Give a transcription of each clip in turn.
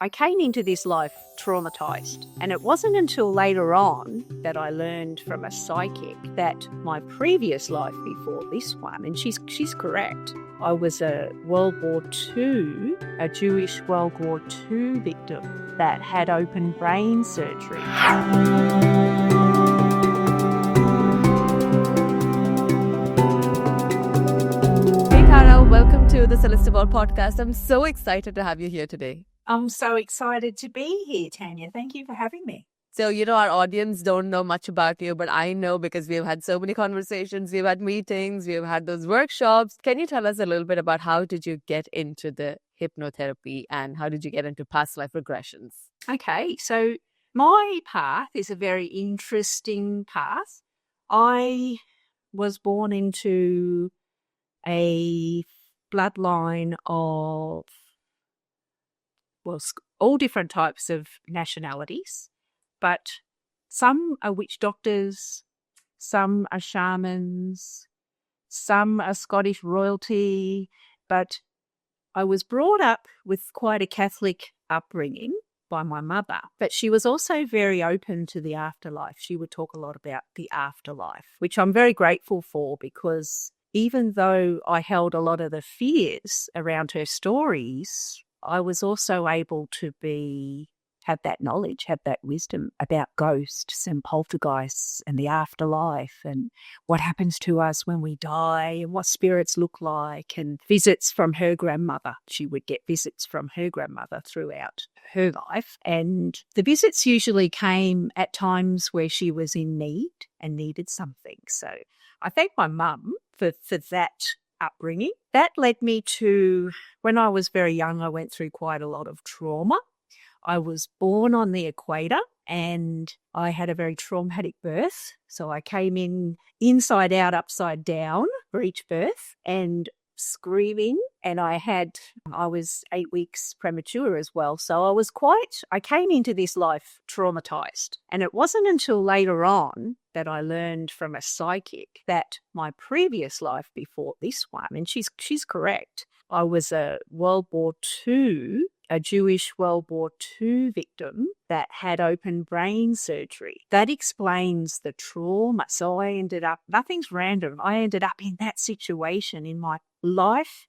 I came into this life traumatized, and it wasn't until later on that I learned from a psychic that my previous life before this one, and she's correct, I was a World War II, a Jewish World War II victim that had open brain surgery. Hey Tara, welcome to the Celestevolve podcast. I'm so excited to have you here today. I'm so excited to be here, Tania. Thank you for having me. So, our audience don't know much about you, but I know because we've had so many conversations, we've had meetings, we've had those workshops. Can you tell us a little bit about how did you get into the hypnotherapy and how did you get into past life regressions? Okay, so my path is a very interesting path. I was born into a bloodline of, all different types of nationalities, but some are witch doctors, some are shamans, some are Scottish royalty, but I was brought up with quite a Catholic upbringing by my mother, but she was also very open to the afterlife. She would talk a lot about the afterlife, which I'm very grateful for, because even though I held a lot of the fears around her stories, I was also able to have that knowledge, have that wisdom about ghosts and poltergeists and the afterlife and what happens to us when we die and what spirits look like, and visits from her grandmother. She would get visits from her grandmother throughout her life. And the visits usually came at times where she was in need and needed something. So I thank my mum for that upbringing. That led me to, when I was very young, I went through quite a lot of trauma. I was born on the equator and I had a very traumatic birth. So I came in inside out, upside down for each birth and screaming. And I was 8 weeks premature as well. So I came into this life traumatized. And it wasn't until later on that I learned from a psychic that my previous life before this one, and she's correct, I was a World War II, a Jewish World War II victim that had open brain surgery. That explains the trauma. So nothing's random. I ended up in that situation in my life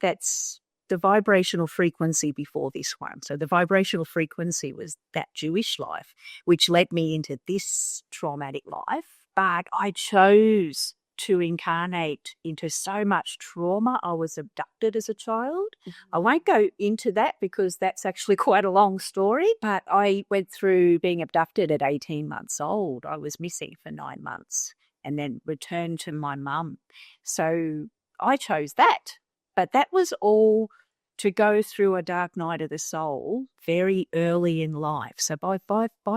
that's the vibrational frequency before this one. So the vibrational frequency was that Jewish life, which led me into this traumatic life. But I chose to incarnate into so much trauma. I was abducted as a child. I won't go into that because that's actually quite a long story, but I went through being abducted at 18 months old. I was missing for 9 months and then returned to my mum. So I chose that, but that was all to go through a dark night of the soul very early in life. So by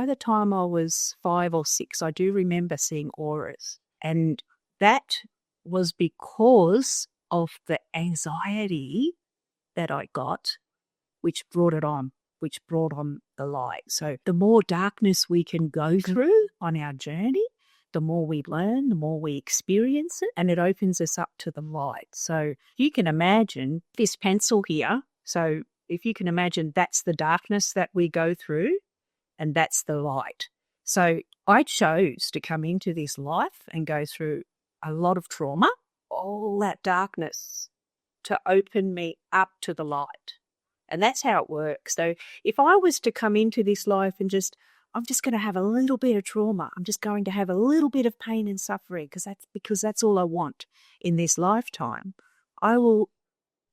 the time I was 5 or 6, I do remember seeing auras, and that was because of the anxiety that I got, which brought on the light. So the more darkness we can go through on our journey, the more we learn, the more we experience it, and it opens us up to the light. So you can imagine this pencil here. So if you can imagine, that's the darkness that we go through, and that's the light. So I chose to come into this life and go through a lot of trauma, all that darkness, to open me up to the light. And that's how it works. So if I was to come into this life and I'm just going to have a little bit of trauma, I'm just going to have a little bit of pain and suffering because that's all I want in this lifetime, I will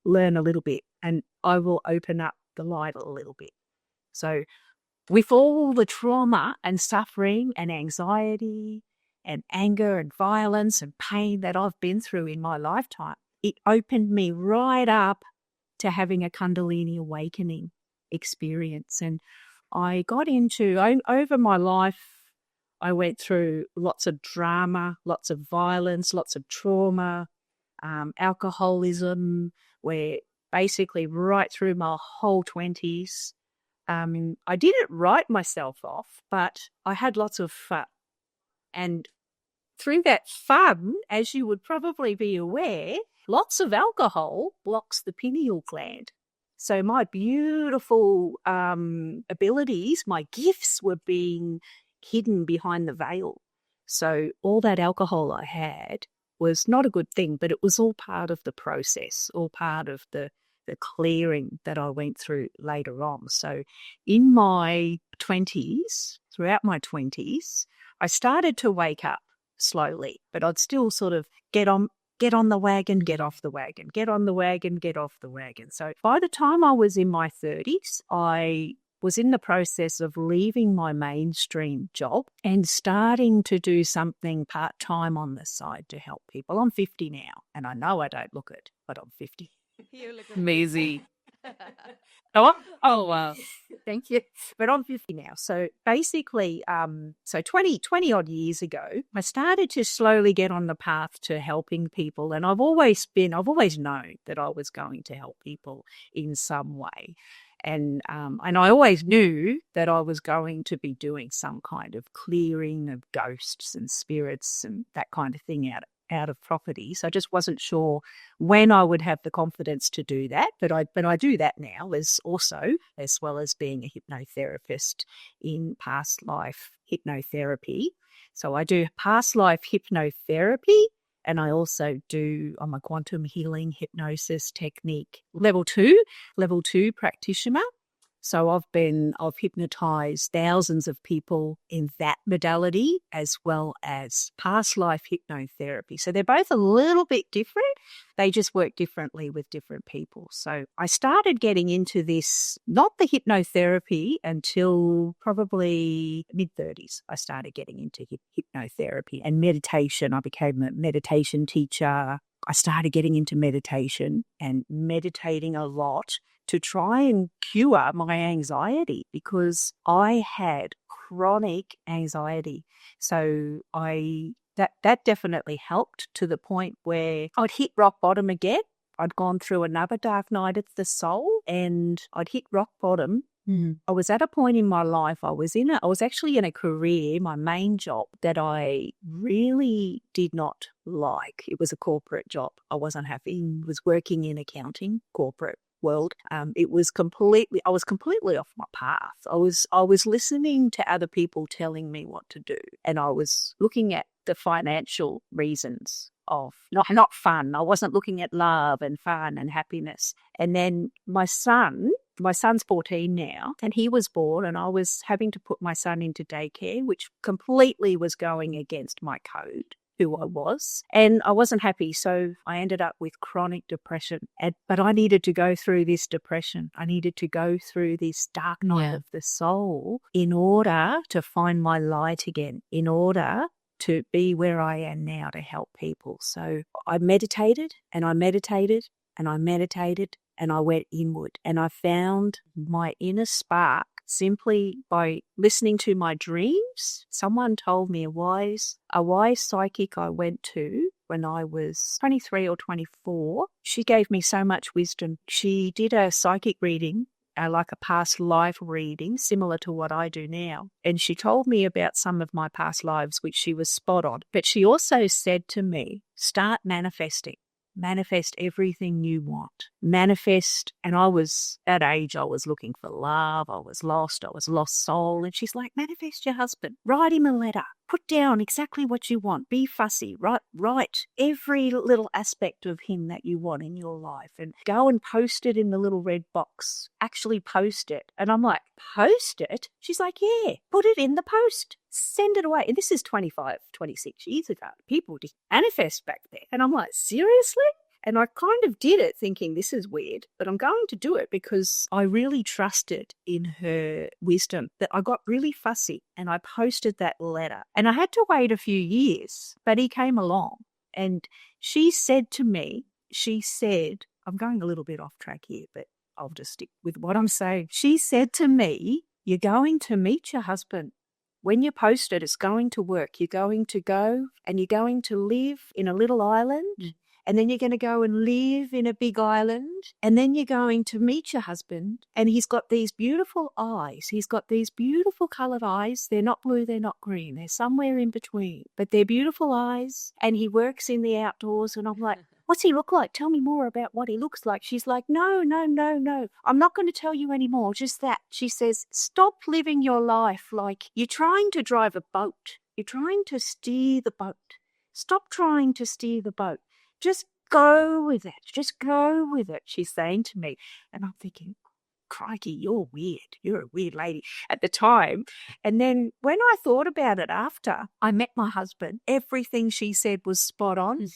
learn a little bit and I will open up the light a little bit. So with all the trauma and suffering and anxiety and anger and violence and pain that I've been through in my lifetime, it opened me right up to having a Kundalini awakening experience. And I got over my life, I went through lots of drama, lots of violence, lots of trauma, alcoholism, where basically right through my whole 20s, I didn't write myself off, but I had lots of fun. And through that fun, as you would probably be aware, lots of alcohol blocks the pineal gland. So my beautiful abilities, my gifts were being hidden behind the veil. So all that alcohol I had was not a good thing, but it was all part of the process, all part of the clearing that I went through later on. So in my 20s, throughout my 20s, I started to wake up slowly, but I'd still sort of get on the wagon, get off the wagon, get on the wagon, get off the wagon. So by the time I was in my 30s, I was in the process of leaving my mainstream job and starting to do something part-time on the side to help people. I'm 50 now, and I know I don't look it, but I'm 50. You look amazing. Oh, wow. Thank you. But I'm 50 now. So basically, so 20 odd years ago, I started to slowly get on the path to helping people. And I've always known that I was going to help people in some way. And I always knew that I was going to be doing some kind of clearing of ghosts and spirits and that kind of thing out of properties. I just wasn't sure when I would have the confidence to do that, but I do that now as well as being a hypnotherapist in past life hypnotherapy. So I do past life hypnotherapy, and I also I'm a quantum healing hypnosis technique level 2 practitioner. So I've hypnotized thousands of people in that modality as well as past life hypnotherapy. So they're both a little bit different. They just work differently with different people. So I started getting into this, not the hypnotherapy, until probably mid-30s. I started getting into hypnotherapy and meditation. I became a meditation teacher. I started getting into meditation and meditating a lot to try and cure my anxiety, because I had chronic anxiety. So that definitely helped, to the point where I'd hit rock bottom again. I'd gone through another dark night of the soul and I'd hit rock bottom. Mm-hmm. I was at a point in my life, I was actually in a career, my main job, that I really did not like. It was a corporate job. I wasn't happy. I was working in accounting, corporate world. I was completely off my path. I was listening to other people telling me what to do, and I was looking at the financial reasons of not fun. I wasn't looking at love and fun and happiness. And then my son's 14 now, and he was born, and I was having to put my son into daycare, which completely was going against my code, who I was, and I wasn't happy. So I ended up with chronic depression. But I needed to go through this depression. I needed to go through this dark night of the soul in order to find my light again, in order to be where I am now to help people. So I meditated and I meditated and I meditated and I went inward, and I found my inner spark simply by listening to my dreams. Someone told me, a wise psychic I went to when I was 23 or 24, she gave me so much wisdom. She did a psychic reading, like a past life reading, similar to what I do now. And she told me about some of my past lives, which she was spot on. But she also said to me, start manifesting. Manifest everything you want. Manifest. And I was, at age, I was looking for love. I was lost soul. And she's like, manifest your husband. Write him a letter. Put down exactly what you want. Be fussy. Write every little aspect of him that you want in your life, and go and post it in the little red box. Actually post it. And I'm like, post it? She's like, yeah, put it in the post. Send it away. And this is 25, 26 years ago. People did manifest back there. And I'm like, seriously? And I kind of did it thinking, this is weird, but I'm going to do it because I really trusted in her wisdom. That I got really fussy and I posted that letter. And I had to wait a few years, but he came along and she said to me, I'm going a little bit off track here, but I'll just stick with what I'm saying. She said to me, you're going to meet your husband. When you post it, it's going to work. You're going to go and you're going to live in a little island. And then you're going to go and live in a big island. And then you're going to meet your husband. And he's got these beautiful eyes. He's got these beautiful coloured eyes. They're not blue, they're not green. They're somewhere in between. But they're beautiful eyes. And he works in the outdoors. And I'm like, what's he look like? Tell me more about what he looks like. She's like, no, no, no, no. I'm not going to tell you anymore. Just that. She says, stop living your life like you're trying to drive a boat. You're trying to steer the boat. Stop trying to steer the boat. Just go with it. Just go with it, she's saying to me. And I'm thinking, crikey, you're weird. You're a weird lady at the time. And then when I thought about it after I met my husband, everything she said was spot on.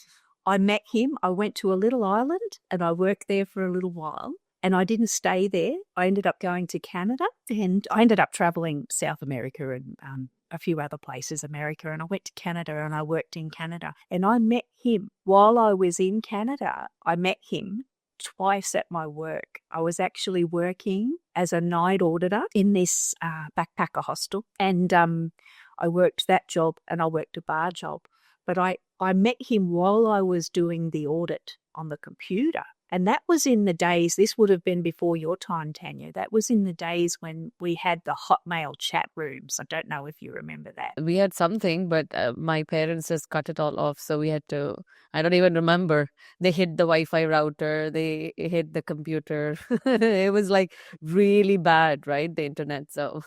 I met him. I went to a little island and I worked there for a little while. And I didn't stay there. I ended up going to Canada, and I ended up traveling South America and a few other places, America. And I went to Canada and I worked in Canada. And I met him while I was in Canada. I met him twice at my work. I was actually working as a night auditor in this backpacker hostel. And I worked that job and I worked a bar job. But I met him while I was doing the audit on the computer. And that was in the days, this would have been before your time, Tania. That was in the days when we had the Hotmail chat rooms. I don't know if you remember that. We had something, but my parents just cut it all off. So we had to, I don't even remember. They hit the Wi-Fi router. They hit the computer. It was like really bad, right? The internet. So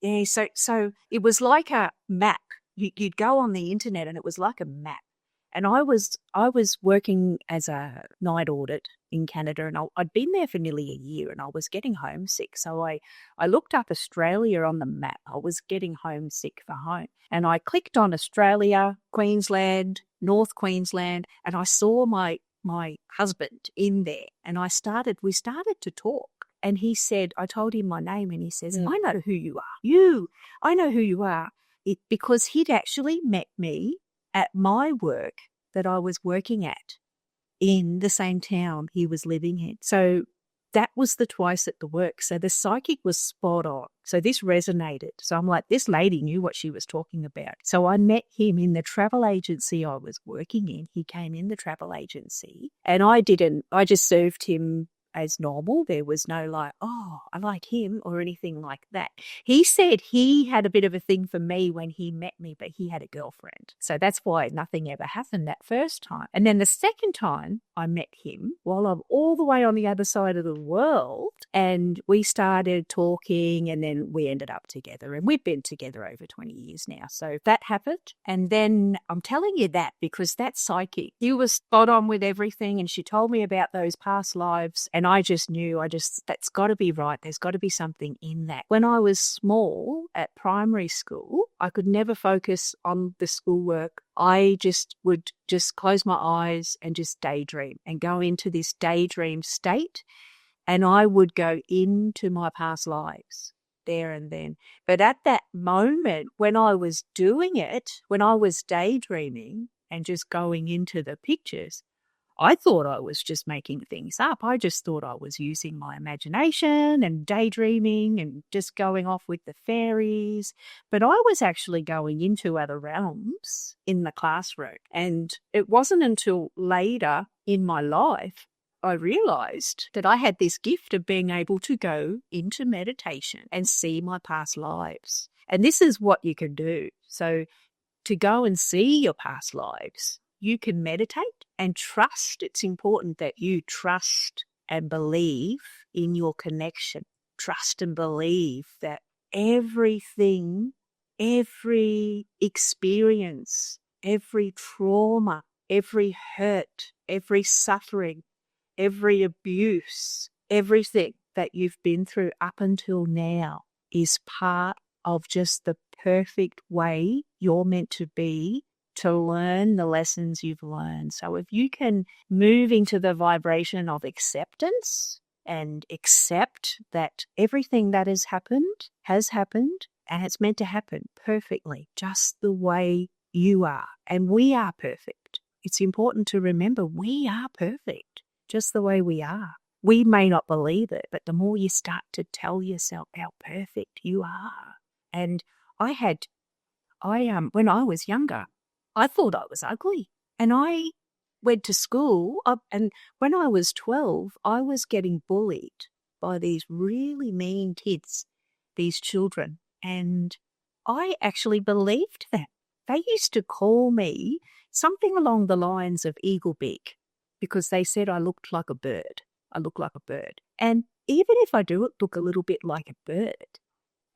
yeah, so it was like a map. You'd go on the internet and it was like a map. And I was working as a night audit in Canada, and I'd been there for nearly a year, and I was getting homesick. So I looked up Australia on the map. I was getting homesick for home. And I clicked on Australia, Queensland, North Queensland, and I saw my husband in there. And we started to talk. And he said, I told him my name, and he says, I know who you are. I know who you are. Because he'd actually met me at my work that I was working at in the same town he was living in. So that was the twice at the work. So the psychic was spot on. So this resonated. So I'm like, this lady knew what she was talking about. So I met him in the travel agency I was working in. He came in the travel agency and I just served him as normal. There was no like, oh, I like him or anything like that. He said he had a bit of a thing for me when he met me, but he had a girlfriend. So that's why nothing ever happened that first time. And then the second time I met him while I'm all the way on the other side of the world, and we started talking, and then we ended up together, and we've been together over 20 years now. So that happened. And then I'm telling you that because that psychic, he was spot on with everything, and she told me about those past lives, and I just knew, that's got to be right. There's got to be something in that. When I was small at primary school, I could never focus on the schoolwork. I would close my eyes and just daydream and go into this daydream state. And I would go into my past lives there and then. But at that moment, when I was doing it, when I was daydreaming and just going into the pictures, I thought I was just making things up. I just thought I was using my imagination and daydreaming and just going off with the fairies. But I was actually going into other realms in the classroom. And it wasn't until later in my life I realized that I had this gift of being able to go into meditation and see my past lives. And this is what you can do. So to go and see your past lives, you can meditate and trust. It's important that you trust and believe in your connection. Trust and believe that everything, every experience, every trauma, every hurt, every suffering, every abuse, everything that you've been through up until now is part of just the perfect way you're meant to be to learn the lessons you've learned. So if you can move into the vibration of acceptance and accept that everything that has happened and it's meant to happen perfectly, just the way you are. And we are perfect. It's important to remember we are perfect, just the way we are. We may not believe it, but the more you start to tell yourself how perfect you are. And when I was younger, I thought I was ugly, and I went to school, and when I was 12, I was getting bullied by these really mean kids, these children, and I actually believed them. They used to call me something along the lines of eagle beak. because they said I looked like a bird. I look like a bird. And even if I do look a little bit like a bird,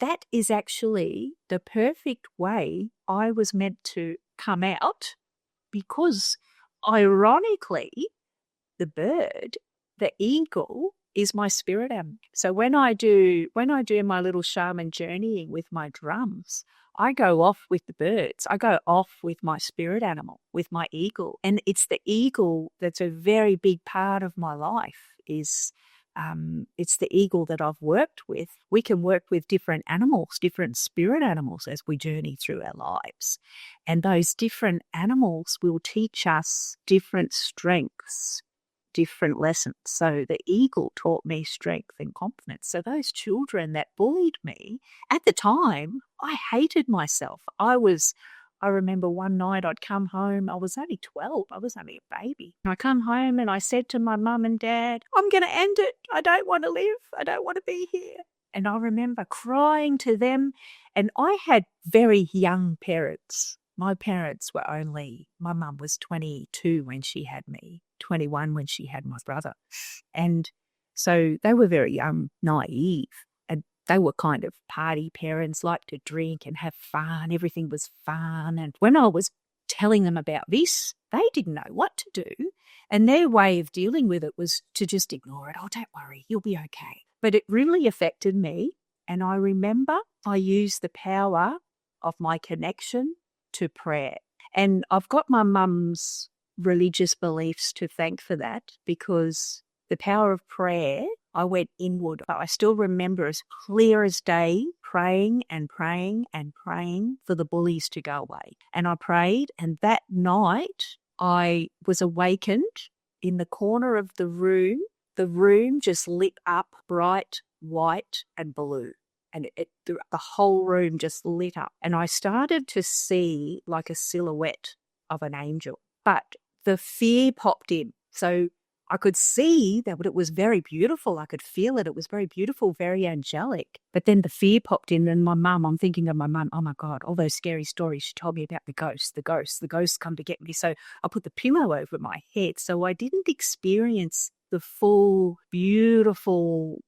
that is actually the perfect way I was meant to come out, because ironically, the bird, the eagle, is my spirit animal. So when I do my little shaman journeying with my drums, I go off with the birds. I go off with my spirit animal, with my eagle. And it's the eagle that's a very big part of my life. It's the eagle that I've worked with. We can work with different animals, different spirit animals as we journey through our lives. And those different animals will teach us different strengths, different lessons. So the eagle taught me strength and confidence. So those children that bullied me, at the time, I hated myself. I remember one night I'd come home. I was only 12. I was only a baby. I come home and I said to my mum and dad, I'm going to end it. I don't want to live. I don't want to be here. And I remember crying to them. And I had very young parents. My parents were my mum was 22 when she had me, 21 when she had my brother. And so they were very naive. And they were kind of party parents, liked to drink and have fun. Everything was fun. And when I was telling them about this, they didn't know what to do. And their way of dealing with it was to just ignore it. Oh, don't worry, you'll be okay. But it really affected me. And I remember I used the power of my connection to prayer. And I've got my mum's religious beliefs to thank for that, because the power of prayer, I went inward. I still remember as clear as day praying and praying and praying for the bullies to go away. And I prayed, and that night I was awakened in the corner of the room. The room just lit up bright white and blue. And the whole room just lit up. And I started to see like a silhouette of an angel. But the fear popped in. So I could see that it was very beautiful. I could feel it. It was very beautiful, very angelic. But then the fear popped in, and I'm thinking of my mum, oh my God, all those scary stories she told me about the ghosts come to get me. So I put the pillow over my head. So I didn't experience the full, beautiful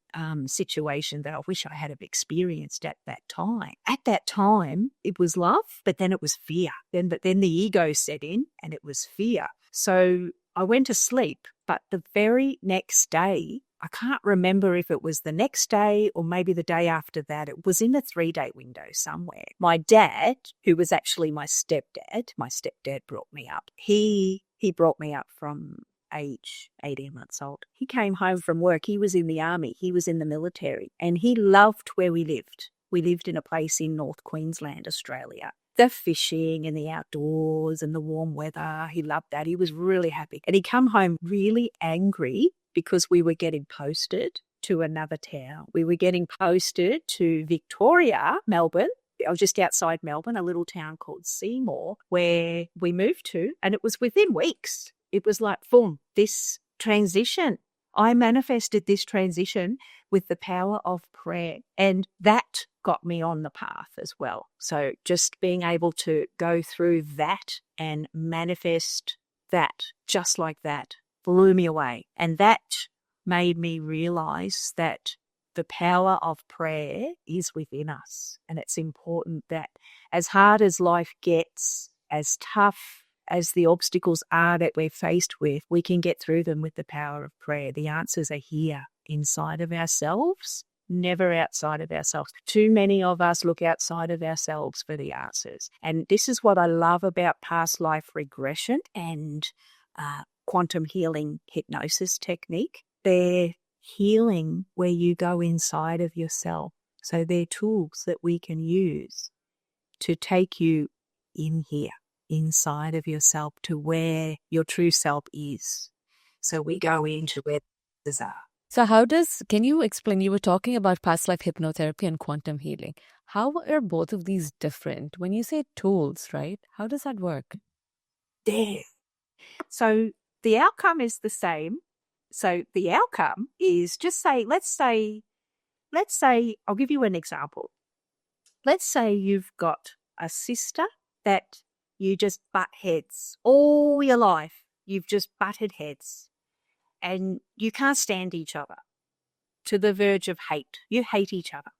situation that I wish I had have experienced at that time. At that time, it was love, but then it was fear. But then the ego set in, and it was fear. So I went to sleep, but the very next day, I can't remember if it was the next day or maybe the day after that. It was in a 3-day window somewhere. My dad, who was actually my stepdad brought me up. He brought me up from age 18 months old. He came home from work. He was in the army. He was in the military, and he loved where we lived. We lived in a place in North Queensland, Australia. The fishing and the outdoors and the warm weather. He loved that. He was really happy. And he come home really angry because we were getting posted to another town. We were getting posted to Victoria, Melbourne. I was just outside Melbourne, a little town called Seymour, where we moved to. And it was within weeks. It was like, boom, this transition. I manifested this transition with the power of prayer. And that got me on the path as well. So just being able to go through that and manifest that just like that blew me away. And that made me realize that the power of prayer is within us. And it's important that as hard as life gets, as tough as the obstacles are that we're faced with, we can get through them with the power of prayer. The answers are here inside of ourselves, never outside of ourselves. Too many of us look outside of ourselves for the answers. And this is what I love about past life regression and quantum healing hypnosis technique. They're healing where you go inside of yourself. So they're tools that we can use to take you in here, inside of yourself, to where your true self is. So we go into where these are. So can you explain, you were talking about past life hypnotherapy and quantum healing. How are both of these different? When you say tools, right? How does that work? There. So the outcome is the same. So the outcome is just let's say, I'll give you an example. Let's say you've got a sister that you just butt heads all your life. You've just butted heads and you can't stand each other to the verge of hate. You hate each other.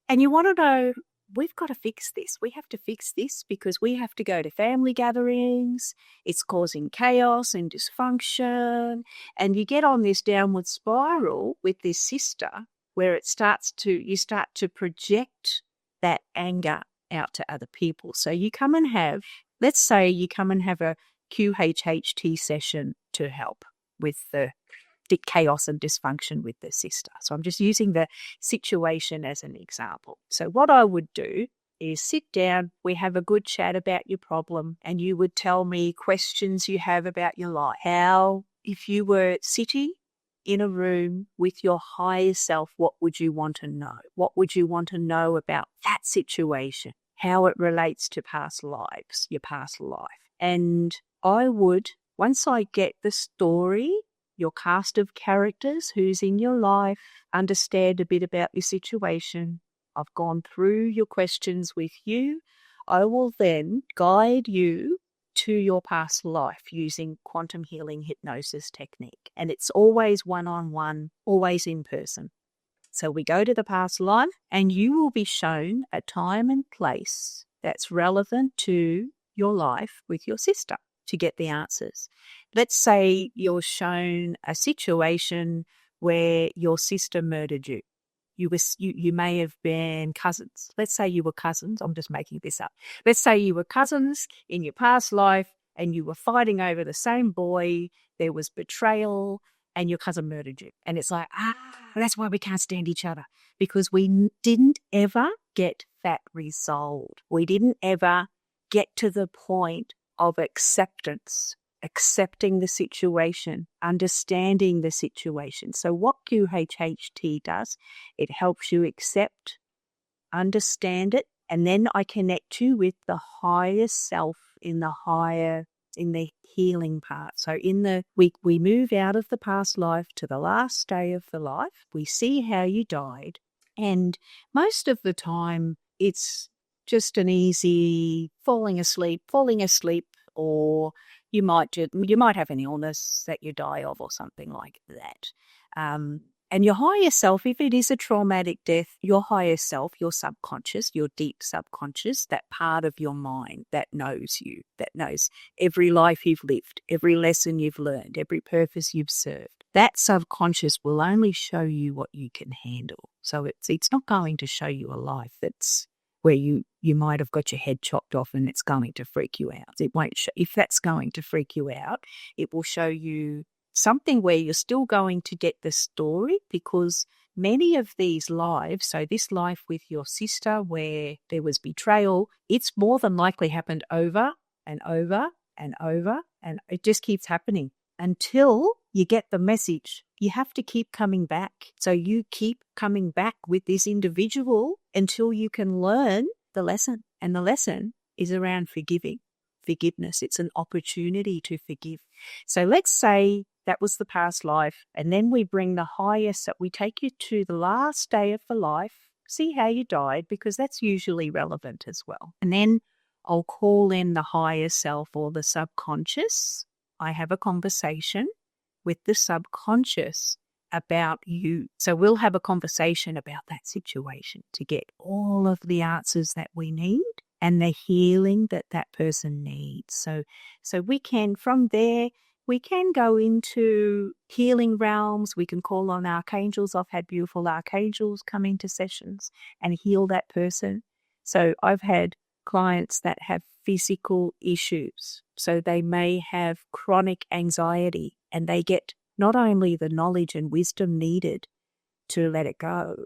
And you want to know, we've got to fix this. We have to fix this because we have to go to family gatherings. It's causing chaos and dysfunction. And you get on this downward spiral with this sister where you start to project that anger out to other people. So you come and have, let's say you come and have a QHHT session to help with the chaos and dysfunction with the sister. So I'm just using the situation as an example. So what I would do is sit down, we have a good chat about your problem, and you would tell me questions you have about your life. How, if you were sitting in a room with your higher self, what would you want to know? What would you want to know about that situation? How it relates to past lives, your past life. And I would, once I get the story, your cast of characters, who's in your life, understand a bit about your situation. I've gone through your questions with you. I will then guide you to your past life using quantum healing hypnosis technique. And it's always one-on-one, always in person. So we go to the past life and you will be shown a time and place that's relevant to your life with your sister to get the answers. Let's say you're shown a situation where your sister murdered you. You may have been cousins. Let's say you were cousins. I'm just making this up. Let's say you were cousins in your past life and you were fighting over the same boy. There was betrayal and your cousin murdered you. And it's like, that's why we can't stand each other, because we didn't ever get that resolved. We didn't ever get to the point of acceptance, accepting the situation, understanding the situation. So what QHHT does, it helps you accept, understand it, and then I connect you with the higher self in the healing part. So we move out of the past life to the last day of the life. We see how you died, and most of the time it's just an easy falling asleep, or you might have an illness that you die of or something like that. And your higher self, if it is a traumatic death, your higher self, your subconscious, your deep subconscious, that part of your mind that knows you, that knows every life you've lived, every lesson you've learned, every purpose you've served, that subconscious will only show you what you can handle. So it's not going to show you a life that's where you might have got your head chopped off and it's going to freak you out. It won't if that's going to freak you out, it will show you something where you're still going to get the story, because many of these lives, so this life with your sister where there was betrayal, it's more than likely happened over and over and over, and it just keeps happening until you get the message. You have to keep coming back. So you keep coming back with this individual until you can learn the lesson. And the lesson is around forgiveness. It's an opportunity to forgive. So let's say that was the past life, and then we bring the highest, so we take you to the last day of the life, see how you died, because that's usually relevant as well. And then I'll call in the higher self or the subconscious. I have a conversation with the subconscious about you. So we'll have a conversation about that situation to get all of the answers that we need and the healing that that person needs. So we can, from there, we can go into healing realms. We can call on archangels. I've had beautiful archangels come into sessions and heal that person. So I've had clients that have physical issues. So they may have chronic anxiety, and they get not only the knowledge and wisdom needed to let it go,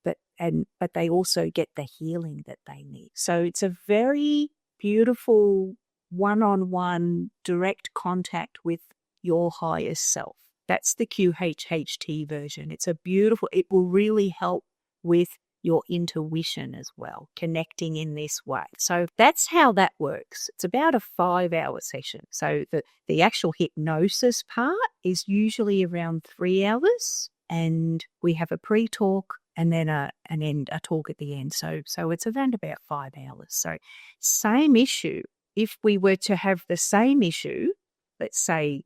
but they also get the healing that they need. So it's a very beautiful one-on-one direct contact with your highest self. That's the QHHT version. It will really help with your intuition as well, connecting in this way. So that's how that works. It's about a 5-hour session. So the actual hypnosis part is usually around 3 hours, and we have a pre-talk and then a talk at the end. So it's around about 5 hours. So same issue. If we were to have the same issue let's say,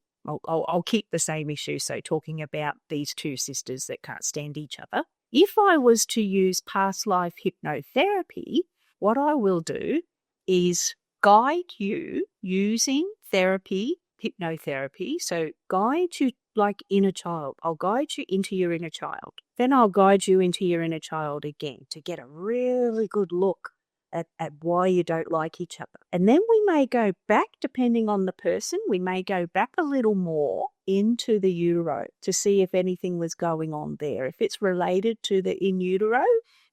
I'll keep the same issue. So talking about these two sisters that can't stand each other. If I was to use past life hypnotherapy, what I will do is guide you using therapy, hypnotherapy. So guide you like inner child. I'll guide you into your inner child. Then I'll guide you into your inner child again to get a really good look at why you don't like each other. And then we may go back, depending on the person, we may go back a little more into the utero to see if anything was going on there. If it's related to the in utero,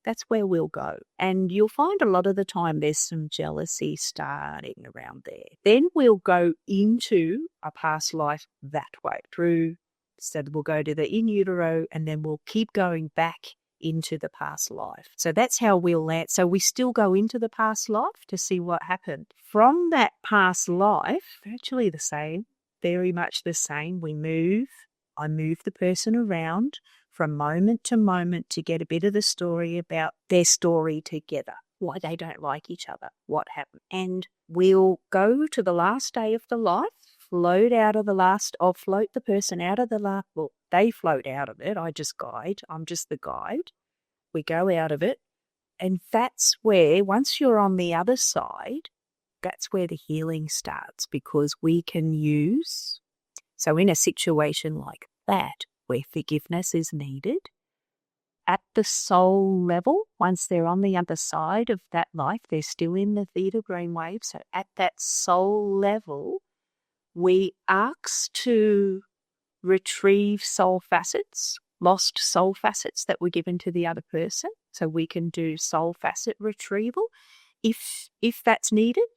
that's where we'll go. And you'll find a lot of the time there's some jealousy starting around there. Then we'll go into a past life that way through. So we'll go to the in utero and then we'll keep going back into the past life. So that's how we'll land. So we still go into the past life to see what happened. From that past life, virtually the same, very much the same. I move the person around from moment to moment to get a bit of the story about their story together, why they don't like each other, what happened. And we'll go to the last day of the life, float the person out of the life. Well, they float out of it. I just guide. I'm just the guide. We go out of it. And that's where, once you're on the other side, that's where the healing starts, because we can use, so in a situation like that, where forgiveness is needed, at the soul level, once they're on the other side of that life, they're still in the theta brainwave. So at that soul level, we ask to retrieve soul facets, lost soul facets that were given to the other person. So we can do soul facet retrieval if that's needed.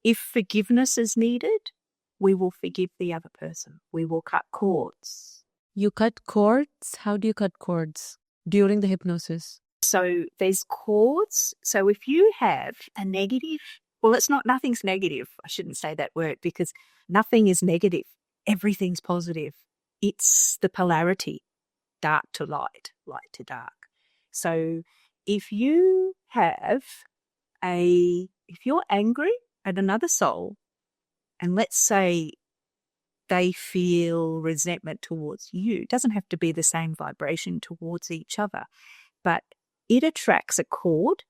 If forgiveness is needed, we will forgive the other person. We will cut cords. You cut cords? How do you cut cords during the hypnosis? So there's cords. So if you have a negative, nothing's negative. I shouldn't say that word because nothing is negative. Everything's positive. It's the polarity, dark to light, light to dark. So if you're angry at another soul, and let's say they feel resentment towards you, it doesn't have to be the same vibration towards each other, but it attracts a cord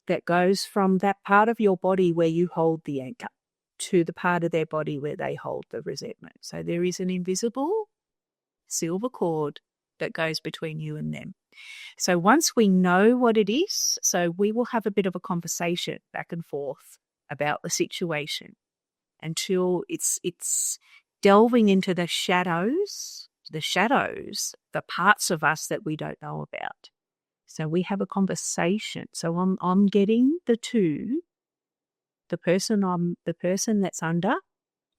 that goes from that part of your body where you hold the anchor to the part of their body where they hold the resentment. So there is an invisible silver cord that goes between you and them. So once we know what it is, so we will have a bit of a conversation back and forth about the situation until it's delving into the shadows, the parts of us that we don't know about. So we have a conversation. So I'm getting the two. The person that's under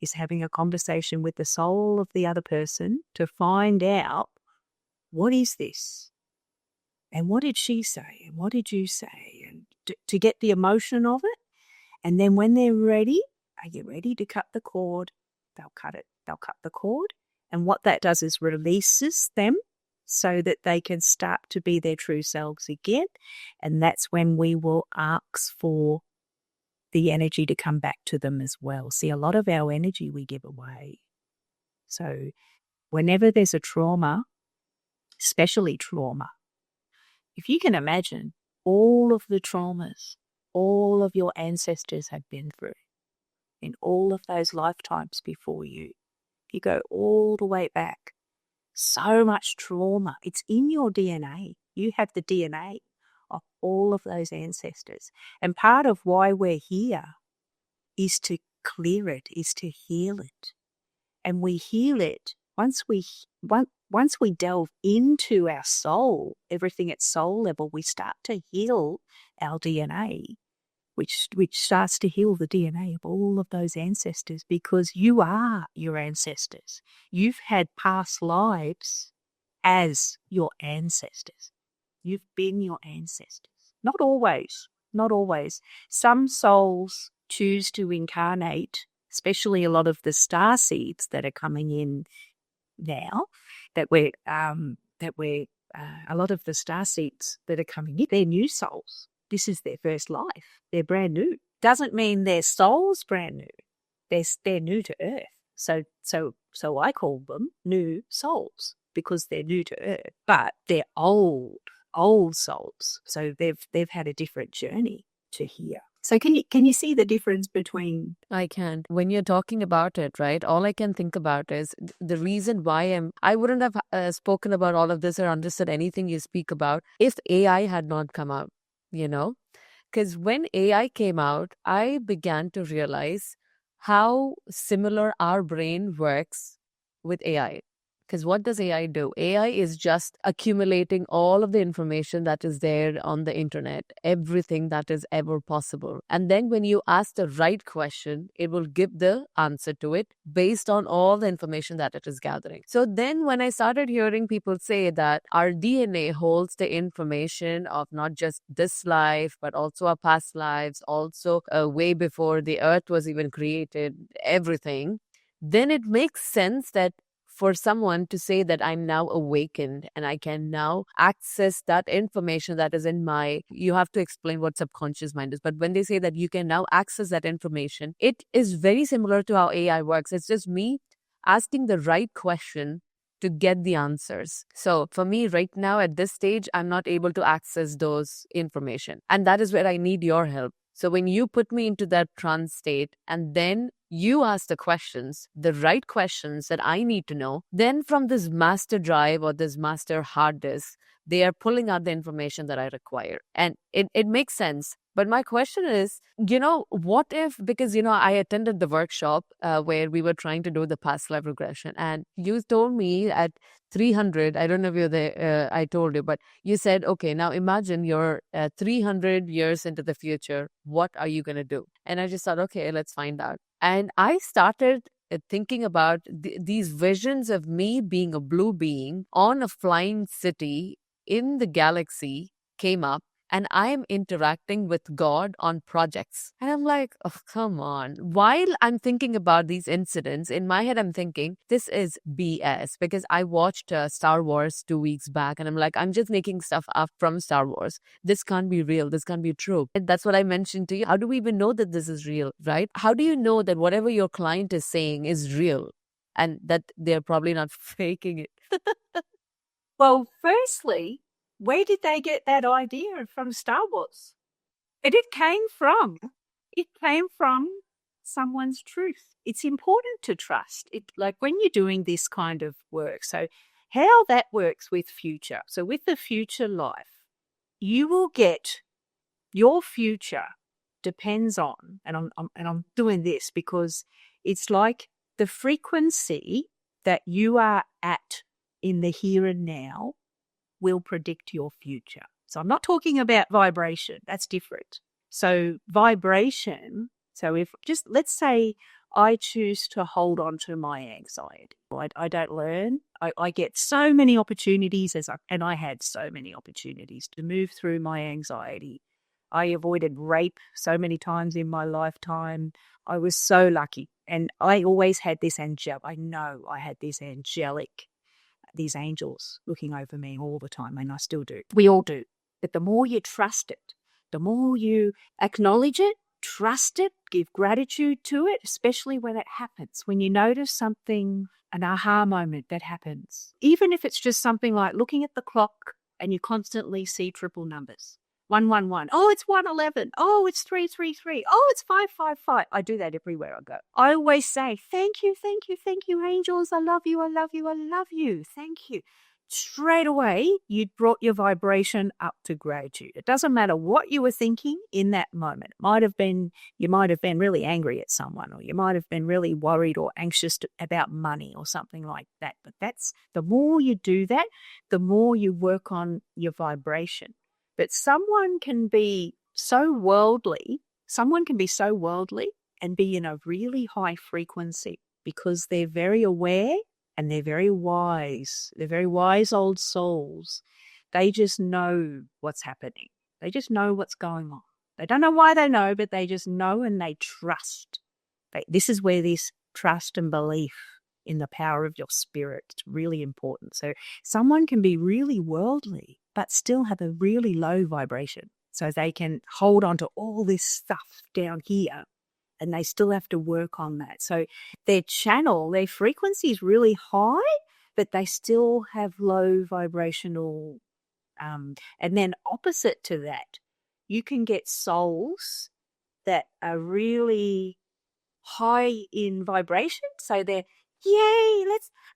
is having a conversation with the soul of the other person to find out, what is this? And what did she say? And what did you say? And to get the emotion of it. And then when they're ready, are you ready to cut the cord? They'll cut it. They'll cut the cord. And what that does is releases them so that they can start to be their true selves again. And that's when we will ask for the energy to come back to them as well. See, a lot of our energy we give away. So whenever there's a trauma, especially trauma, if you can imagine all of the traumas all of your ancestors have been through in all of those lifetimes before you, if you go all the way back, so much trauma, it's in your DNA. You have the DNA of all of those ancestors. And part of why we're here is to clear it, is to heal it. And we heal it once we delve into our soul, everything at soul level, we start to heal our DNA, which starts to heal the DNA of all of those ancestors, because you are your ancestors. You've had past lives as your ancestors. You've been your ancestors. Not always. Some souls choose to incarnate, especially a lot of the star seeds that are coming in now, a lot of the star seeds that are coming in, they're new souls. This is their first life. They're brand new. Doesn't mean their soul's brand new. They're new to Earth. So I call them new souls because they're new to Earth, but they're old souls. So they've had a different journey to here. So can you see the difference between? I can. When you're talking about it, right, all I can think about is the reason why I wouldn't have spoken about all of this or understood anything you speak about if AI had not come out, you know? Because when AI came out, I began to realize how similar our brain works with AI. Because what does AI do? AI is just accumulating all of the information that is there on the internet, everything that is ever possible. And then when you ask the right question, it will give the answer to it based on all the information that it is gathering. So then when I started hearing people say that our DNA holds the information of not just this life, but also our past lives, also way before the earth was even created, everything, then it makes sense that for someone to say that I'm now awakened and I can now access that information that is in you have to explain what subconscious mind is. But when they say that you can now access that information, it is very similar to how AI works. It's just me asking the right question to get the answers. So for me right now at this stage, I'm not able to access those information. And that is where I need your help. So when you put me into that trance state and then you ask the questions, the right questions that I need to know, then from this master drive or this master hard disk, they are pulling out the information that I require. And it makes sense. But my question is, what if, because, I attended the workshop where we were trying to do the past life regression. And you told me at 300, I don't know if you're there, I told you, but you said, okay, now imagine you're 300 years into the future. What are you going to do? And I just thought, okay, let's find out. And I started thinking about these visions of me being a blue being on a flying city in the galaxy came up. And I am interacting with God on projects. And I'm like, oh, come on. While I'm thinking about these incidents, in my head, I'm thinking, this is BS. Because I watched Star Wars 2 weeks back. And I'm like, I'm just making stuff up from Star Wars. This can't be real. This can't be true. And that's what I mentioned to you. How do we even know that this is real, right? How do you know that whatever your client is saying is real? And that they're probably not faking it? Well, firstly, where did they get that idea from Star Wars? It came from someone's truth. It's important to trust it, like when you're doing this kind of work. So how that works with future. So with the future life, you will get your future depends on, and I'm doing this because it's like the frequency that you are at in the here and now will predict your future. So I'm not talking about vibration. That's different. So vibration, so if just let's say I choose to hold on to my anxiety. I don't learn. I get so many opportunities and I had so many opportunities to move through my anxiety. I avoided rape so many times in my lifetime. I was so lucky. And I always had this I know I had this these angels looking over me all the time, and I still do. We all do. But the more you trust it, the more you acknowledge it, trust it, give gratitude to it, especially when it happens, when you notice something, an aha moment that happens. Even if it's just something like looking at the clock and you constantly see triple numbers. 111. Oh, it's 111. Oh, it's 333. Oh, it's 555. I do that everywhere I go. I always say, thank you, thank you, thank you, angels. I love you, I love you, I love you. Thank you. Straight away, you brought your vibration up to gratitude. It doesn't matter what you were thinking in that moment. You might have been really angry at someone, or you might have been really worried or anxious about money or something like that. But that's the more you do that, the more you work on your vibration. But someone can be so worldly and be in a really high frequency because they're very aware and they're very wise. They're very wise old souls. They just know what's happening. They just know what's going on. They don't know why they know, but they just know and they trust. This is where this trust and belief in the power of your spirit is really important. So someone can be really worldly but still have a really low vibration. So they can hold on to all this stuff down here and they still have to work on that. So their frequency is really high, but they still have low vibrational. And then opposite to that, you can get souls that are really high in vibration. So they're, yay,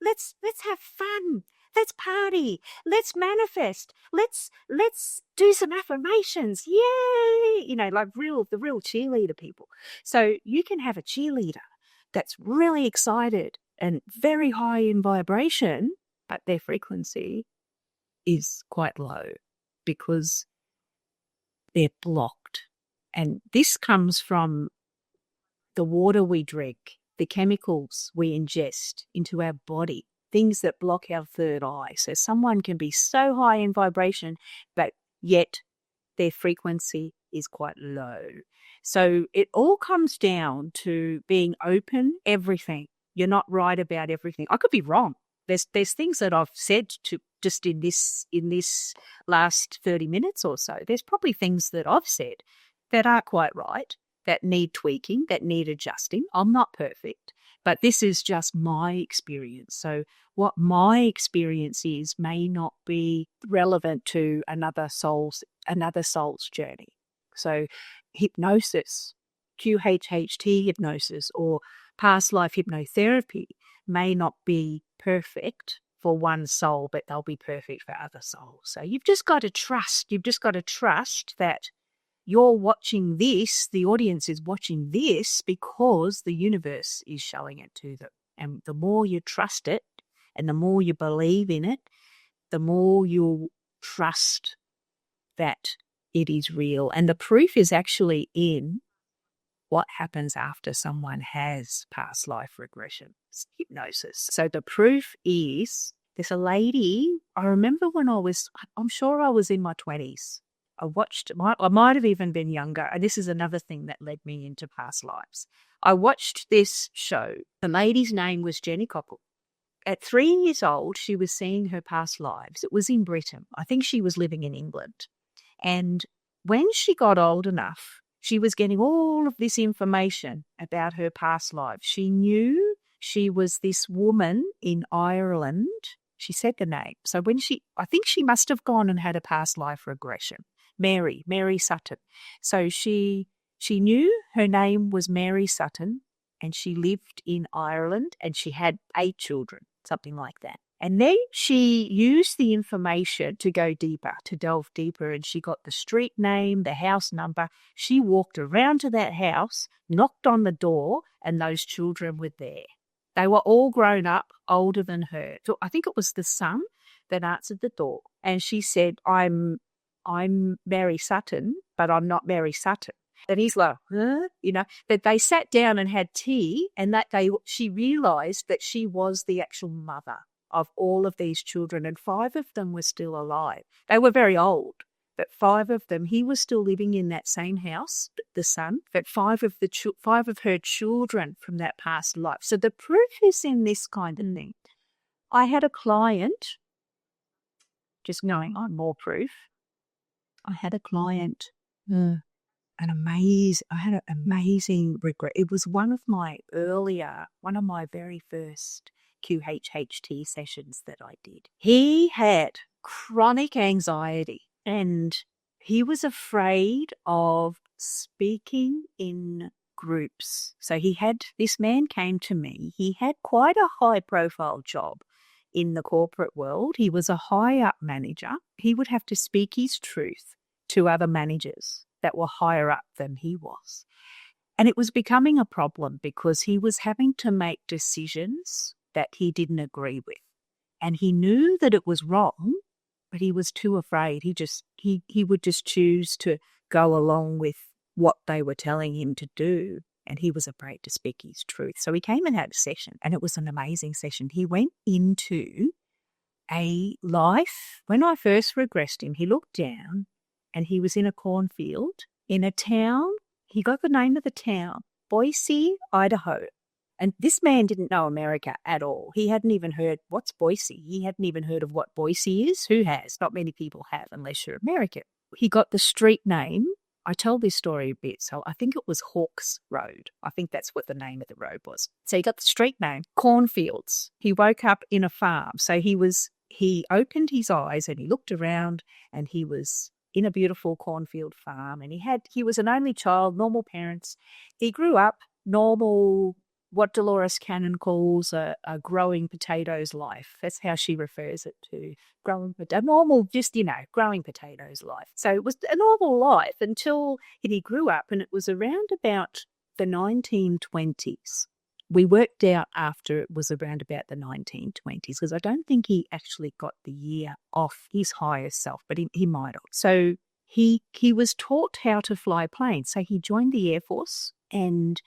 let's have fun. Let's party. Let's manifest. Let's do some affirmations. Yay! Like the real cheerleader people. So you can have a cheerleader that's really excited and very high in vibration, but their frequency is quite low because they're blocked. And this comes from the water we drink, the chemicals we ingest into our body, things that block our third eye. So someone can be so high in vibration, but yet their frequency is quite low. So it all comes down to being open, everything. You're not right about everything. I could be wrong. There's things that I've said to just in this last 30 minutes or so. There's probably things that I've said that aren't quite right, that need tweaking, that need adjusting. I'm not perfect, but this is just my experience. So what my experience is may not be relevant to another soul's journey. So hypnosis, QHHT hypnosis, or past life hypnotherapy may not be perfect for one soul, but they'll be perfect for other souls. So you've just got to trust. You've just got to trust that you're watching this, the audience is watching this because the universe is showing it to them. And the more you trust it and the more you believe in it, the more you'll trust that it is real. And the proof is actually in what happens after someone has past life regression hypnosis. So the proof is there's a lady, I remember when I'm sure I was in my 20s. I might have even been younger, and this is another thing that led me into past lives. I watched this show. The lady's name was Jenny Cockle. At 3 years old, she was seeing her past lives. It was in Britain. I think she was living in England. And when she got old enough, she was getting all of this information about her past lives. She knew she was this woman in Ireland. She said the name. So I think she must have gone and had a past life regression. Mary Sutton. So she knew her name was Mary Sutton, and she lived in Ireland, and she had 8 children, something like that. And then she used the information to go deeper, to delve deeper, and she got the street name, the house number. She walked around to that house, knocked on the door, and those children were there. They were all grown up, older than her. So I think it was the son that answered the door. And she said, I'm Mary Sutton, but I'm not Mary Sutton. And he's like, huh? That they sat down and had tea, and she realised that she was the actual mother of all of these children, and 5 of them were still alive. They were very old, but 5 of them, he was still living in that same house, the son, but 5 of her children from that past life. So the proof is in this kind of thing. I had a client, just going on more proof. I had a client, I had an amazing regret. It was one of my very first QHHT sessions that I did. He had chronic anxiety and he was afraid of speaking in groups. So this man came to me. He had quite a high profile job in the corporate world. He was a high up manager. He would have to speak his truth to other managers that were higher up than he was. And it was becoming a problem because he was having to make decisions that he didn't agree with. And he knew that it was wrong, but he was too afraid. He would just choose to go along with what they were telling him to do. And he was afraid to speak his truth. So he came and had a session, and it was an amazing session. He went into a life. When I first regressed him, he looked down and he was in a cornfield in a town. He got the name of the town, Boise, Idaho. And this man didn't know America at all. He hadn't even heard, what's Boise? He hadn't even heard of what Boise is. Who has? Not many people have unless you're American. He got the street name I tell this story a bit. So I think it was Hawks Road. I think that's what the name of the road was. So he got the street name, Cornfields. He woke up in a farm. So he opened his eyes and he looked around, and he was in a beautiful cornfield farm, and he was an only child, normal parents. He grew up normal, what Dolores Cannon calls a growing potatoes life. That's how she refers it to, normal, just, growing potatoes life. So it was a normal life until he grew up, and it was around about the 1920s. We worked out after it was around about the 1920s, because I don't think he actually got the year off his higher self, but he might have. So he was taught how to fly planes. So he joined the Air Force, and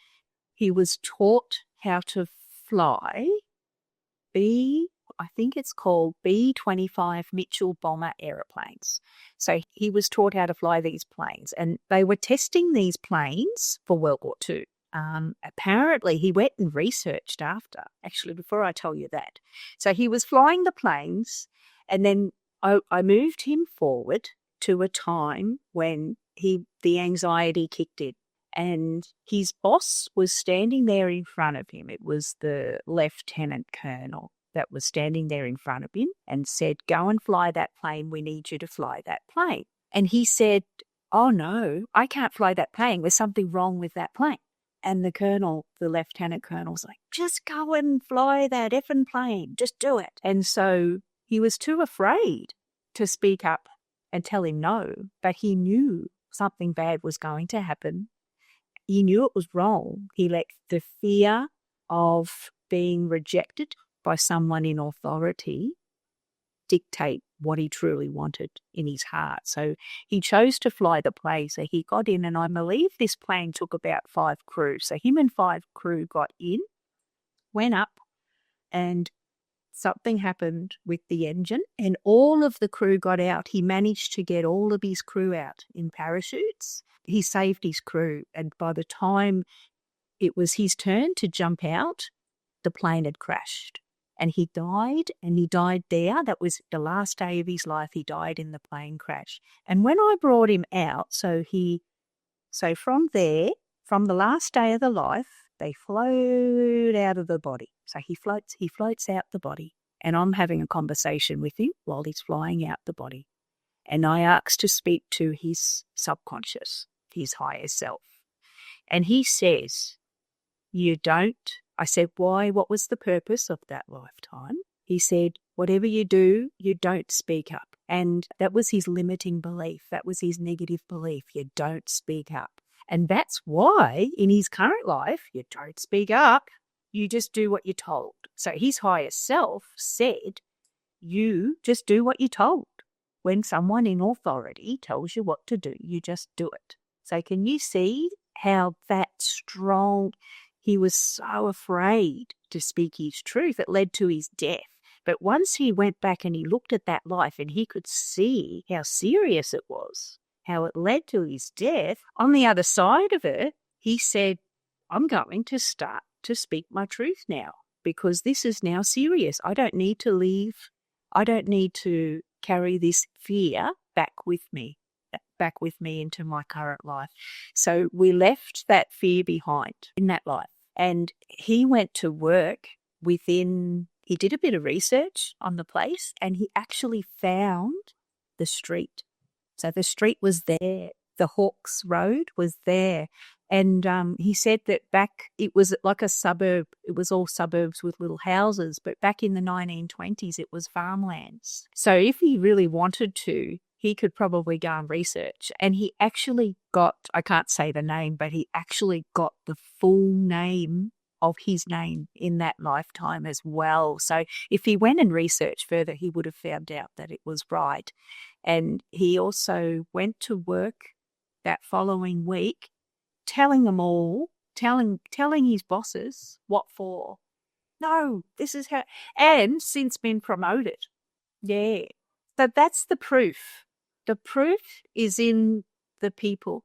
he was taught how to fly I think it's called B-25 Mitchell bomber aeroplanes. So he was taught how to fly these planes, and they were testing these planes for World War II. Apparently, he went and researched after, actually, before I tell you that. So he was flying the planes, and then I moved him forward to a time when the anxiety kicked in, and his boss was standing there in front of him. It was the lieutenant colonel that was standing there in front of him and said, "Go and fly that plane. We need you to fly that plane." And he said, "Oh, no, I can't fly that plane. There's something wrong with that plane." And the lieutenant colonel was like, "Just go and fly that effing plane. Just do it." And so he was too afraid to speak up and tell him no, but he knew something bad was going to happen. He knew it was wrong. He let the fear of being rejected by someone in authority dictate what he truly wanted in his heart. So he chose to fly the plane. So he got in, and I believe this plane took about 5 crew. So him and 5 crew got in, went up, and something happened with the engine, and all of the crew got out. He managed to get all of his crew out in parachutes. He saved his crew, and by the time it was his turn to jump out, the plane had crashed. And he died there. That was the last day of his life. He died in the plane crash. And when I brought him out, so from there, from the last day of the life, they float out of the body. So he floats out the body. And I'm having a conversation with him while he's flying out the body. And I asked to speak to his subconscious, his higher self. And he says, "You don't." I said, "Why? What was the purpose of that lifetime?" He said, "Whatever you do, you don't speak up." And that was his limiting belief. That was his negative belief. You don't speak up. And that's why in his current life, you don't speak up. You just do what you're told. So his higher self said, you just do what you're told. When someone in authority tells you what to do, you just do it. So can you see how that strong... He was so afraid to speak his truth. It led to his death. But once he went back and he looked at that life and he could see how serious it was, how it led to his death, on the other side of it, he said, "I'm going to start to speak my truth now, because this is now serious. I don't need to leave. I don't need to carry this fear back with me into my current life." So we left that fear behind in that life. And he went to work he did a bit of research on the place, and he actually found the street. So the street was there. The Hawks Road was there. And he said that it was like a suburb. It was all suburbs with little houses. But back in the 1920s, it was farmlands. So if he really wanted to, he could probably go and research. And he actually got, I can't say the name, but he actually got the full name of his name in that lifetime as well. So if he went and researched further, he would have found out that it was right. And he also went to work that following week, telling his bosses what for. No, this is how, and since been promoted. Yeah. So that's the proof. The proof is in the people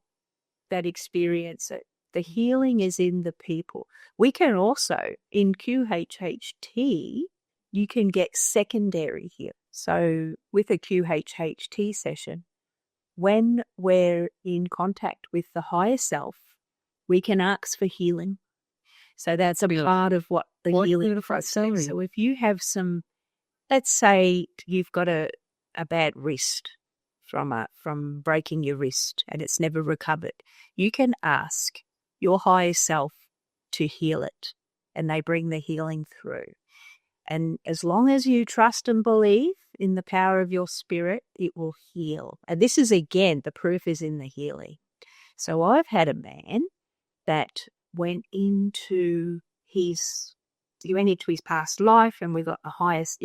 that experience it. The healing is in the people. We can also, in QHHT, you can get secondary healing. So with a QHHT session, when we're in contact with the higher self, we can ask for healing. So that's a part of what the healing process. So if you have some, let's say you've got a bad wrist from breaking your wrist and it's never recovered, you can ask your higher self to heal it, and they bring the healing through. And as long as you trust and believe in the power of your spirit, it will heal. And this is, again, the proof is in the healing. So I've had a man that went into his past life, and we got the highest,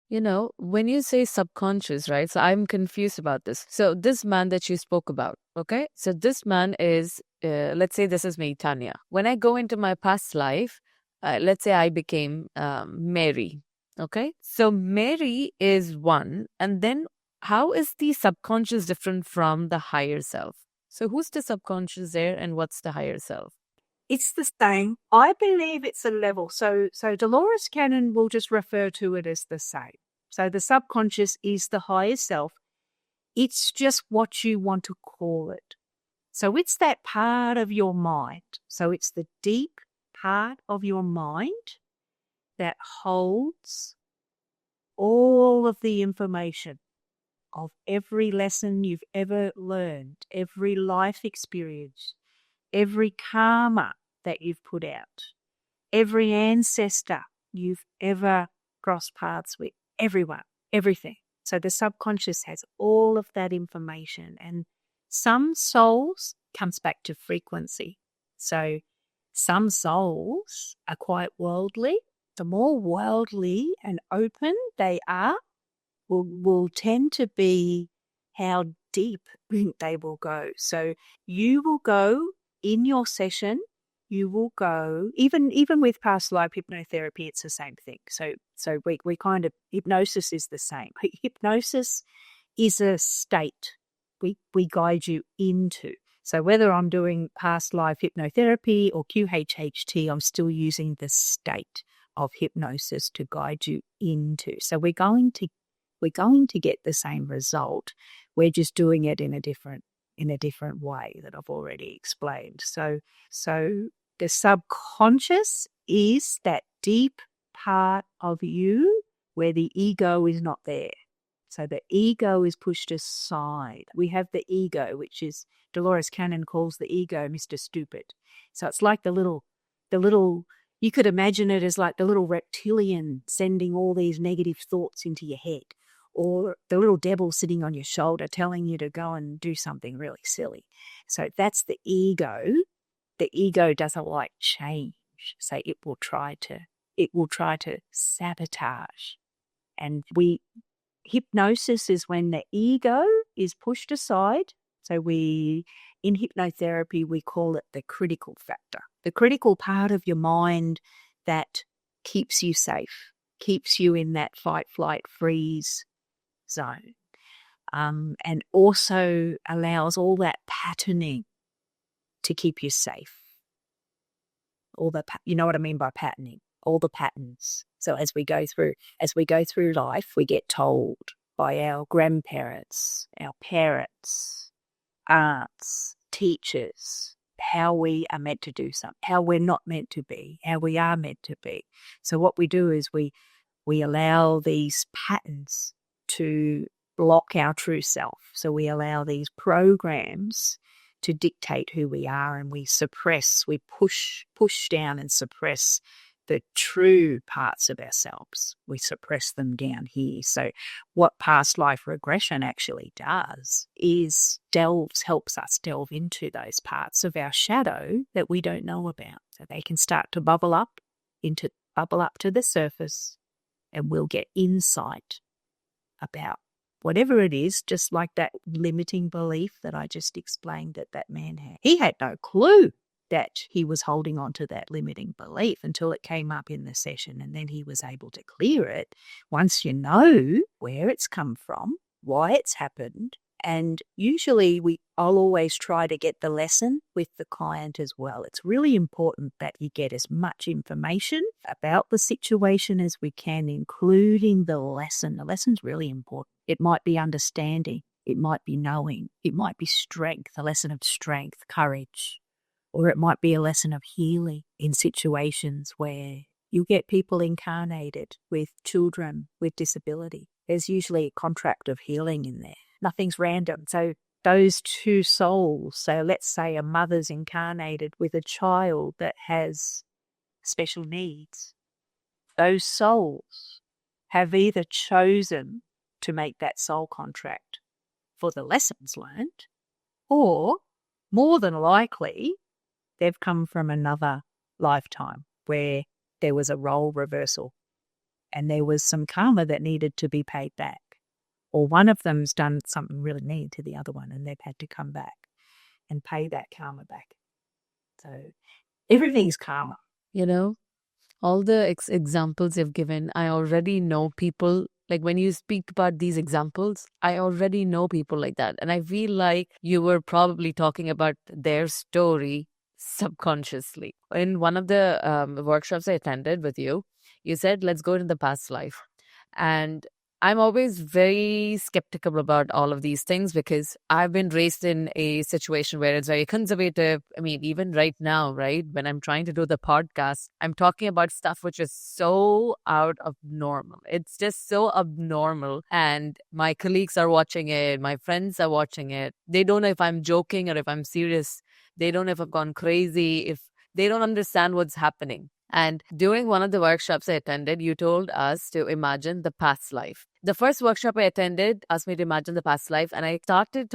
You know, when you say subconscious, right? So I'm confused about this. So this man that you spoke about, okay? So this man is, let's say this is me, Tania. When I go into my past life, let's say I became Mary, okay? So Mary is one. And then how is the subconscious different from the higher self? So who's the subconscious there and what's the higher self? It's the same. I believe it's a level. So Dolores Cannon will just refer to it as the same. So the subconscious is the higher self. It's just what you want to call it. So it's that part of your mind. So it's the deep part of your mind that holds all of the information of every lesson you've ever learned, every life experience, every karma that you've put out, every ancestor you've ever crossed paths with, everyone, everything. So the subconscious has all of that information, and some souls comes back to frequency. So some souls are quite worldly. The more worldly and open they are, will tend to be how deep they will go. So you will go in your session, you will go, even with past life hypnotherapy, it's the same thing. So we kind of, hypnosis is the same. Hypnosis is a state we guide you into. So whether I'm doing past life hypnotherapy or QHHT, I'm still using the state of hypnosis to guide you into. So we're going to get the same result. We're just doing it in a different way that I've already explained. So the subconscious is that deep part of you where the ego is not there. So the ego is pushed aside. We have the ego, which is, Dolores Cannon calls the ego Mr. Stupid. So it's like the little, you could imagine it as like the little reptilian sending all these negative thoughts into your head, or the little devil sitting on your shoulder telling you to go and do something really silly. So that's the ego. The ego doesn't like change. So it will try to sabotage. And hypnosis is when the ego is pushed aside. So in hypnotherapy, we call it the critical factor, the critical part of your mind that keeps you safe, keeps you in that fight, flight, freeze zone, and also allows all that patterning to keep you safe. You know what I mean by patterning? All the patterns. So as we go through life, we get told by our grandparents, our parents, aunts, teachers, how we are meant to do something, how we're not meant to be, how we are meant to be. So what we do is we allow these patterns to block our true self. So we allow these programs to dictate who we are, and we push down and suppress the true parts of ourselves. We suppress them down here. So what past life regression actually does is helps us delve into those parts of our shadow that we don't know about. So they can start to bubble up to the surface, and we'll get insight about whatever it is, just like that limiting belief that I just explained that man had. He had no clue that he was holding on to that limiting belief until it came up in the session, and then he was able to clear it. Once you know where it's come from, why it's happened, and usually I'll always try to get the lesson with the client as well. It's really important that you get as much information about the situation as we can, including the lesson. The lesson's really important. It might be understanding It might be knowing. It might be strength, a lesson of strength, courage. Or it might be a lesson of healing in situations where you get people incarnated with children with disability. There's usually a contract of healing in there. Nothing's random. So those two souls, so let's say a mother's incarnated with a child that has special needs, those souls have either chosen to make that soul contract for the lessons learned, or more than likely, they've come from another lifetime where there was a role reversal and there was some karma that needed to be paid back. Or one of them's done something really mean to the other one and they've had to come back and pay that karma back. So everything's karma. You know, all the examples you've given, I already know people. Like when you speak about these examples, I already know people like that. And I feel like you were probably talking about their story subconsciously. In one of the workshops I attended with you, you said, let's go into the past life. And I'm always very skeptical about all of these things because I've been raised in a situation where it's very conservative. I mean, even right now, right, when I'm trying to do the podcast, I'm talking about stuff which is so out of normal. It's just so abnormal. And my colleagues are watching it. My friends are watching it. They don't know if I'm joking or if I'm serious. They don't know if I've gone crazy, if they don't understand what's happening. And during one of the workshops I attended, you told us to imagine the past life. The first workshop I attended asked me to imagine the past life, and I started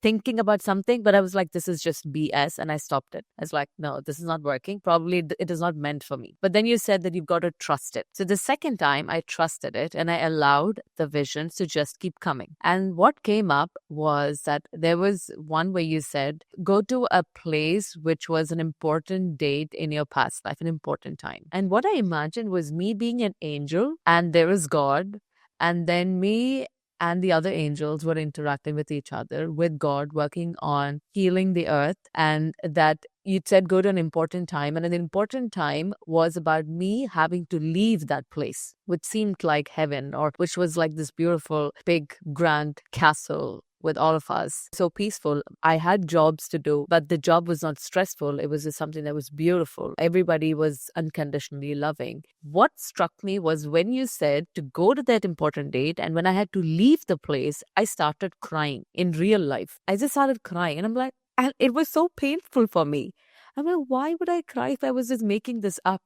thinking about something, but I was like, this is just BS, and I stopped it. I was like, no, this is not working. Probably it is not meant for me. But then you said that you've got to trust it. So the second time I trusted it, and I allowed the visions to just keep coming. And what came up was that there was one where you said, go to a place which was an important date in your past life, an important time. And what I imagined was me being an angel, and there is God. And then me and the other angels were interacting with each other, with God, working on healing the earth. And that you said go to an important time. And an important time was about me having to leave that place, which seemed like heaven, or which was like this beautiful, big, grand castle with all of us. So peaceful. I had jobs to do, but the job was not stressful. It was just something that was beautiful. Everybody was unconditionally loving. What struck me was when you said to go to that important date, and when I had to leave the place, I started crying in real life. I just started crying, and I'm like, and it was so painful for me. I'm like, why would I cry if I was just making this up?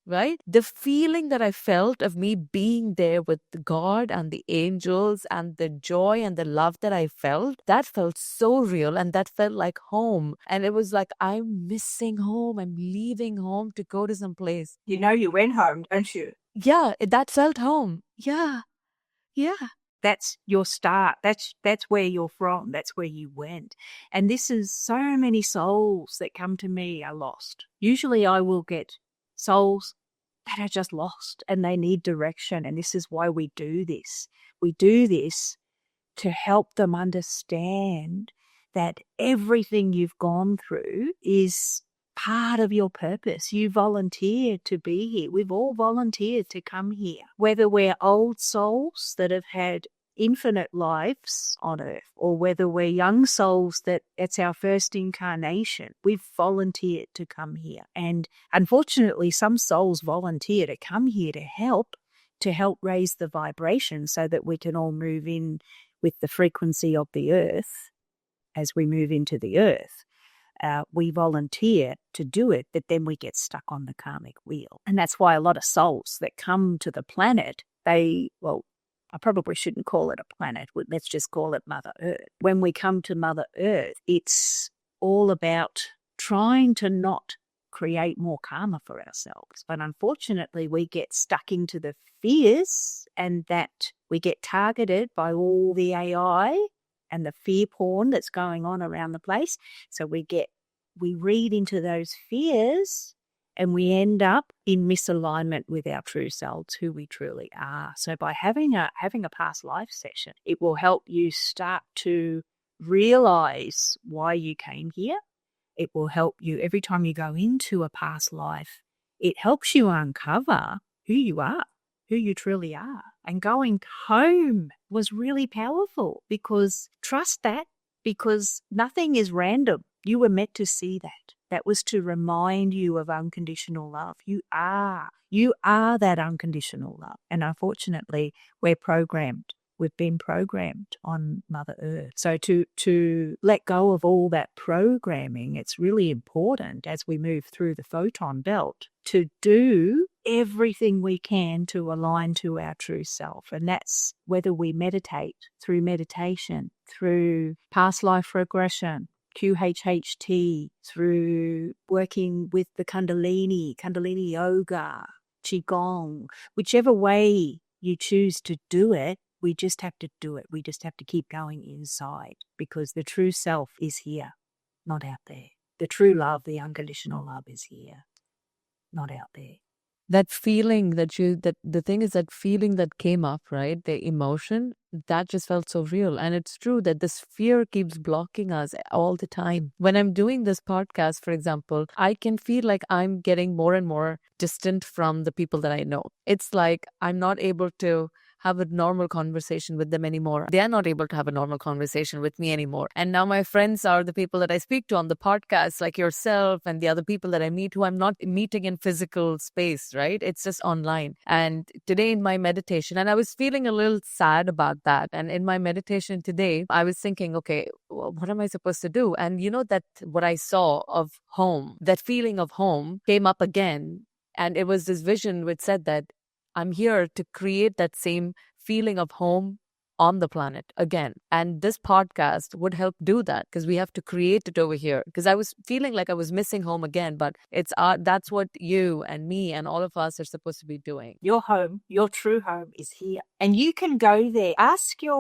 Right? The feeling that I felt of me being there with God and the angels and the joy and the love that I felt, that felt so real, and that felt like home. And it was like, I'm missing home. I'm leaving home to go to some place. You know you went home, don't you? Yeah, that felt home. Yeah. Yeah. That's your start. That's where you're from. That's where you went. And this is so many souls that come to me are lost. Usually I will get souls that are just lost and they need direction. And this is why we do this. We do this to help them understand that everything you've gone through is part of your purpose. You volunteered to be here. We've all volunteered to come here. Whether we're old souls that have had infinite lives on earth, or whether we're young souls that it's our first incarnation, we've volunteered to come here. And unfortunately, some souls volunteer to come here to help raise the vibration so that we can all move in with the frequency of the earth as we move into the earth. We volunteer to do it, but then we get stuck on the karmic wheel. And that's why a lot of souls that come to the planet, I probably shouldn't call it a planet. Let's just call it Mother Earth. When we come to Mother Earth, it's all about trying to not create more karma for ourselves. But unfortunately, we get stuck into the fears, and that we get targeted by all the AI and the fear porn that's going on around the place. So we read into those fears, and we end up in misalignment with our true selves, who we truly are. So by having a past life session, it will help you start to realize why you came here. It will help you every time you go into a past life. It helps you uncover who you are, who you truly are. And going home was really powerful because trust that, because nothing is random. You were meant to see that. That was to remind you of unconditional love. You are that unconditional love. And unfortunately, we're programmed. We've been programmed on Mother Earth. So to let go of all that programming, it's really important as we move through the photon belt to do everything we can to align to our true self. And that's whether we meditate, through meditation, through past life regression, QHHT, through working with the Kundalini yoga, Qigong, whichever way you choose to do it, we just have to do it. We just have to keep going inside because the true self is here, not out there. The true love, the unconditional love is here, not out there. That feeling that the thing is that feeling that came up, right? The emotion, that just felt so real. And it's true that this fear keeps blocking us all the time. When I'm doing this podcast, for example, I can feel like I'm getting more and more distant from the people that I know. It's like I'm not able to have a normal conversation with them anymore. They are not able to have a normal conversation with me anymore. And now my friends are the people that I speak to on the podcast, like yourself and the other people that I meet who I'm not meeting in physical space, right? It's just online. And today in my meditation, and I was feeling a little sad about that. And in my meditation today, I was thinking, okay, well, what am I supposed to do? And you know that what I saw of home, that feeling of home came up again. And it was this vision which said that I'm here to create that same feeling of home on the planet again. And this podcast would help do that because we have to create it over here. Because I was feeling like I was missing home again, but that's what you and me and all of us are supposed to be doing. Your home, your true home is here. And you can go there.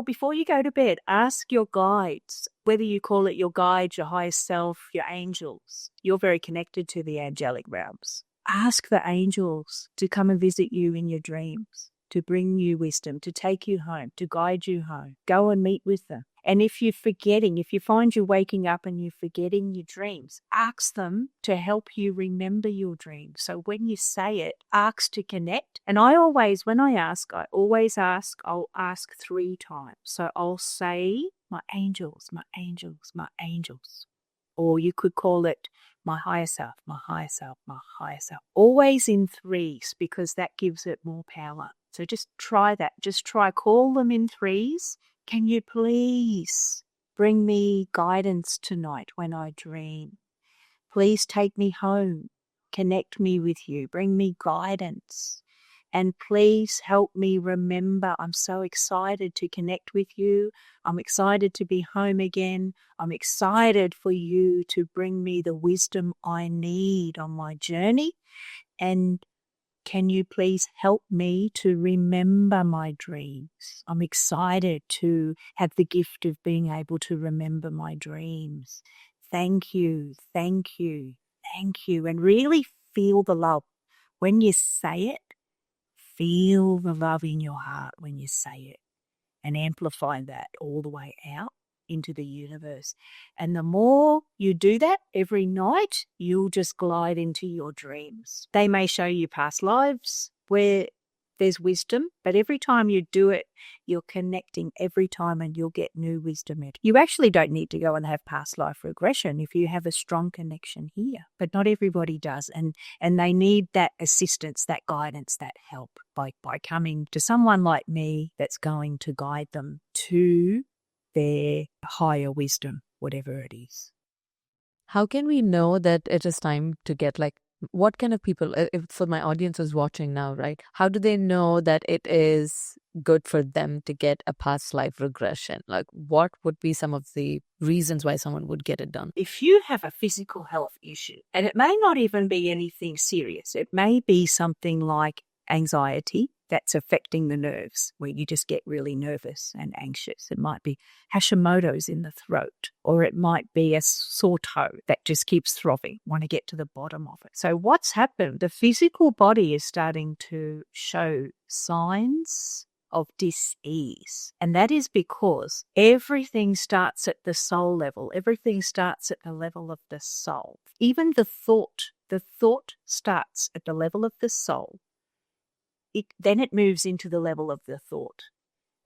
Before you go to bed, ask your guides, whether you call it your guides, your higher self, your angels. You're very connected to the angelic realms. Ask the angels to come and visit you in your dreams, to bring you wisdom, to take you home, to guide you home. Go and meet with them. And if you find you waking up and you're forgetting your dreams, ask them to help you remember your dreams. So when you say it, ask to connect. And I'll ask 3 times. So I'll say, my angels, my angels, my angels. Or you could call it my higher self, my higher self, my higher self. Always in 3s because that gives it more power. So just try that. Call them in 3s. Can you please bring me guidance tonight when I dream? Please take me home. Connect me with you. Bring me guidance. And please help me remember. I'm so excited to connect with you. I'm excited to be home again. I'm excited for you to bring me the wisdom I need on my journey. And can you please help me to remember my dreams? I'm excited to have the gift of being able to remember my dreams. Thank you, thank you, thank you. And really feel the love. When you say it, feel the love in your heart when you say it and amplify that all the way out into the universe. And the more you do that every night, you'll just glide into your dreams. They may show you past lives where there's wisdom, but every time you do it, you're connecting every time and you'll get new wisdom. You actually don't need to go and have past life regression if you have a strong connection here, but not everybody does. And they need that assistance, that guidance, that help by coming to someone like me that's going to guide them to their higher wisdom, whatever it is. How can we know that it is time to get what kind of people, if for my audience who's watching now, right? How do they know that it is good for them to get a past life regression? Like what would be some of the reasons why someone would get it done? If you have a physical health issue, and it may not even be anything serious, it may be something like anxiety that's affecting the nerves, where you just get really nervous and anxious. It might be Hashimoto's in the throat, or it might be a sore toe that just keeps throbbing. Want to get to the bottom of it. So what's happened? The physical body is starting to show signs of dis-ease. And that is because everything starts at the soul level. Everything starts at the level of the soul. Even the thought starts at the level of the soul. then it moves into the level of the thought.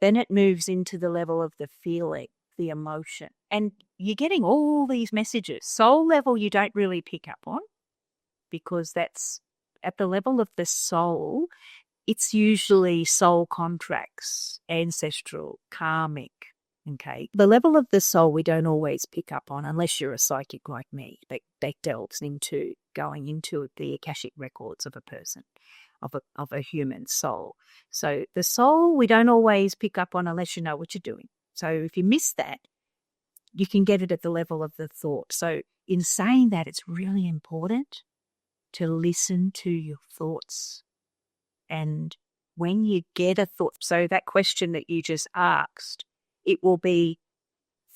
Then it moves into the level of the feeling, the emotion. And you're getting all these messages. Soul level you don't really pick up on, because that's at the level of the soul. It's usually soul contracts, ancestral, karmic. Okay. The level of the soul we don't always pick up on unless you're a psychic like me. That delves into going into the Akashic records of a person, of a human soul. So the soul we don't always pick up on unless you know what you're doing. So if you miss that, you can get it at the level of the thought. So in saying that, it's really important to listen to your thoughts. And when you get a thought, so that question that you just asked, it will be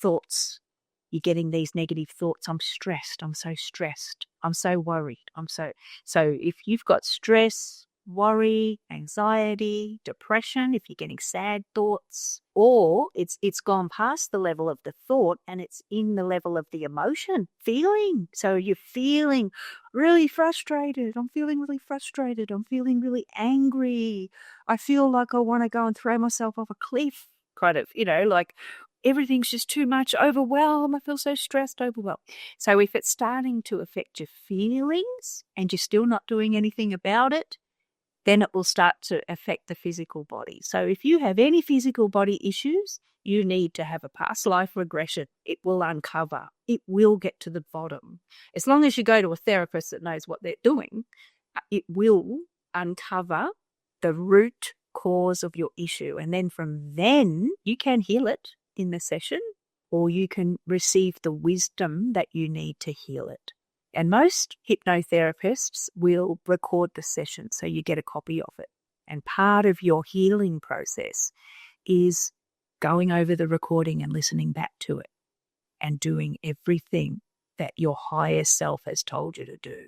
thoughts. You're getting these negative thoughts. I'm stressed. I'm so stressed. I'm so worried. So if you've got stress, worry, anxiety, depression, if you're getting sad thoughts, or it's gone past the level of the thought and it's in the level of the emotion, feeling. So you're feeling really frustrated. I'm feeling really frustrated. I'm feeling really angry. I feel like I want to go and throw myself off a cliff, kind of, like everything's just too much, overwhelmed. I feel so stressed, overwhelmed. So if it's starting to affect your feelings and you're still not doing anything about it, then it will start to affect the physical body. So if you have any physical body issues, you need to have a past life regression. It will uncover. It will get to the bottom. As long as you go to a therapist that knows what they're doing, it will uncover the root cause of your issue. And then from then, you can heal it in the session, or you can receive the wisdom that you need to heal it. And most hypnotherapists will record the session, so you get a copy of it. And part of your healing process is going over the recording and listening back to it and doing everything that your higher self has told you to do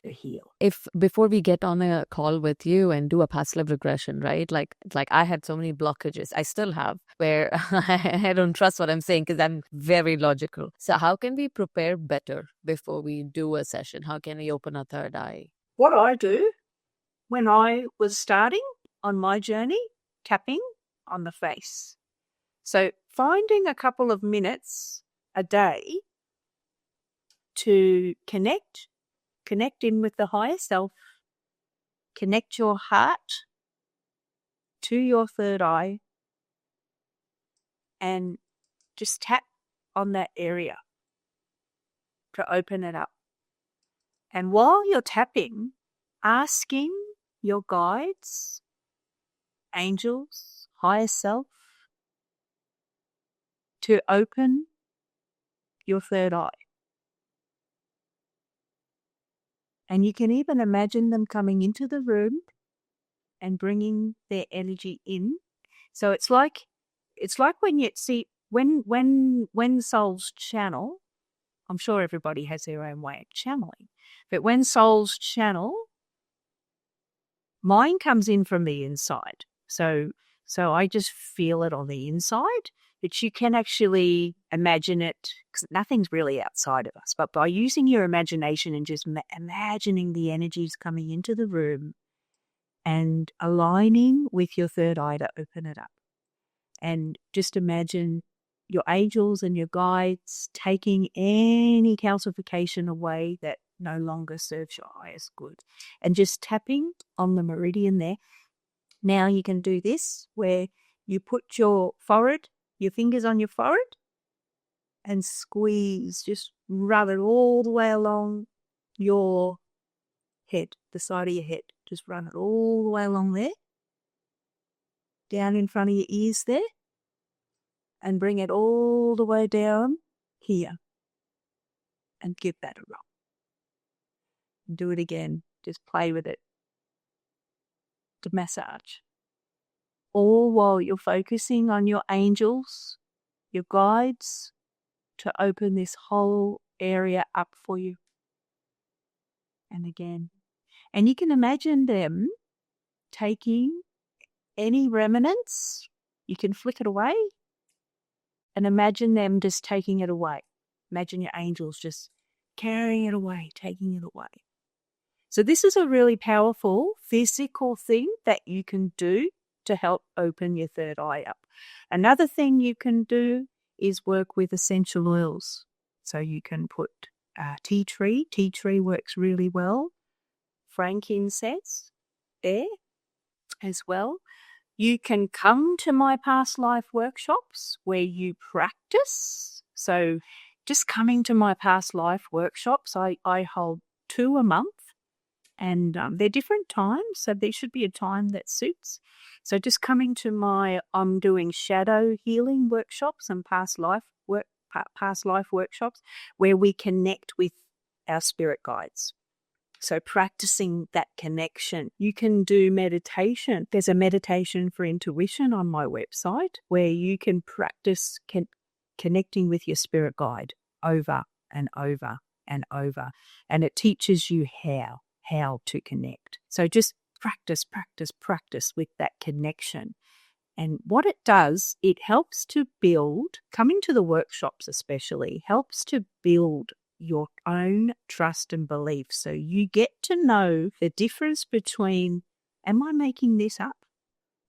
to heal. If before we get on a call with you and do a past life regression, right? Like I had so many blockages. I still have, where I don't trust what I'm saying because I'm very logical. So how can we prepare better before we do a session? How can we open a third eye? What I do when I was starting on my journey, tapping on the face. So finding a couple of minutes a day to connect in with the higher self, connect your heart to your third eye, and just tap on that area to open it up. And while you're tapping, asking your guides, angels, higher self, to open your third eye. And you can even imagine them coming into the room and bringing their energy in. So it's like when you see when souls channel. I'm sure everybody has their own way of channeling, but when souls channel, mine comes in from the inside. So I just feel it on the inside. But you can actually imagine it, because nothing's really outside of us. But by using your imagination and just imagining the energies coming into the room and aligning with your third eye to open it up. And just imagine your angels and your guides taking any calcification away that no longer serves your highest good. And just tapping on the meridian there. Now you can do this where you put your forehead, your fingers on your forehead, and squeeze, just rub it all the way along your head, the side of your head. Just run it all the way along there, down in front of your ears there, and bring it all the way down here. And give that a rub. Do it again. Just play with it. To massage. All while you're focusing on your angels, your guides, to open this whole area up for you. And again. And you can imagine them taking any remnants, you can flick it away, and imagine them just taking it away. Imagine your angels just carrying it away, taking it away. So this is a really powerful physical thing that you can do to help open your third eye up. Another thing you can do is work with essential oils. So you can put tea tree. Tea tree works really well. Frankincense there as well. You can come to my past life workshops where you practice. So just coming to my past life workshops, I hold 2 a month, and they're different times, so there should be a time that suits. So just coming to I'm doing shadow healing workshops and past life workshops where we connect with our spirit guides. So practicing that connection. You can do meditation. There's a meditation for intuition on my website where you can practice connecting with your spirit guide over and over and over. And it teaches you how to connect. So just practice with that connection. And what it does, it helps to build, coming to the workshops especially, helps to build your own trust and belief. So you get to know the difference between, am I making this up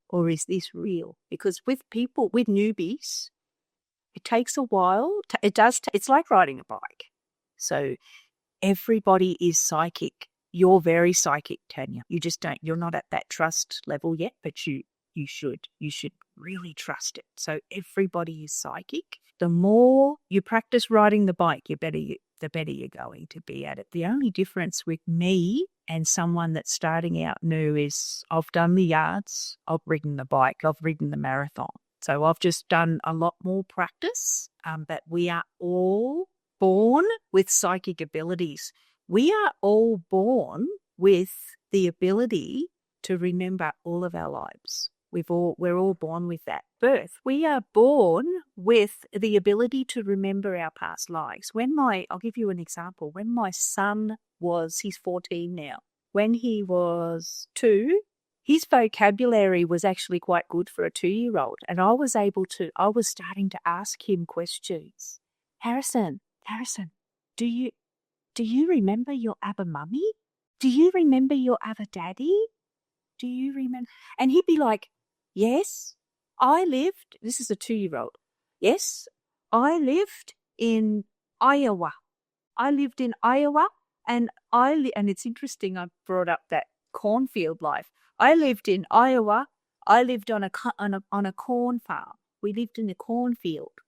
or is this real? Because with newbies, it takes a while. It's like riding a bike. So everybody is psychic. You're very psychic, Tania. You're not at that trust level yet, but you should really trust it. So everybody is psychic. The more you practice riding the bike, the better you're going to be at it. The only difference with me and someone that's starting out new is I've done the yards, I've ridden the bike, I've ridden the marathon. So I've just done a lot more practice, but we are all born with psychic abilities. We are all born with the ability to remember all of our lives. We're all born with that birth. We are born with the ability to remember our past lives. I'll give you an example. When my son he's 14 now. When he was 2, his vocabulary was actually quite good for a 2-year-old. And I was starting to ask him questions. Harrison, do you remember your other mummy? Do you remember your other daddy? Do you remember? And he'd be like, yes, this is a 2-year-old. Yes, I lived in Iowa. And it's interesting I brought up that cornfield life. I lived in Iowa. I lived on a corn farm. We lived in a cornfield.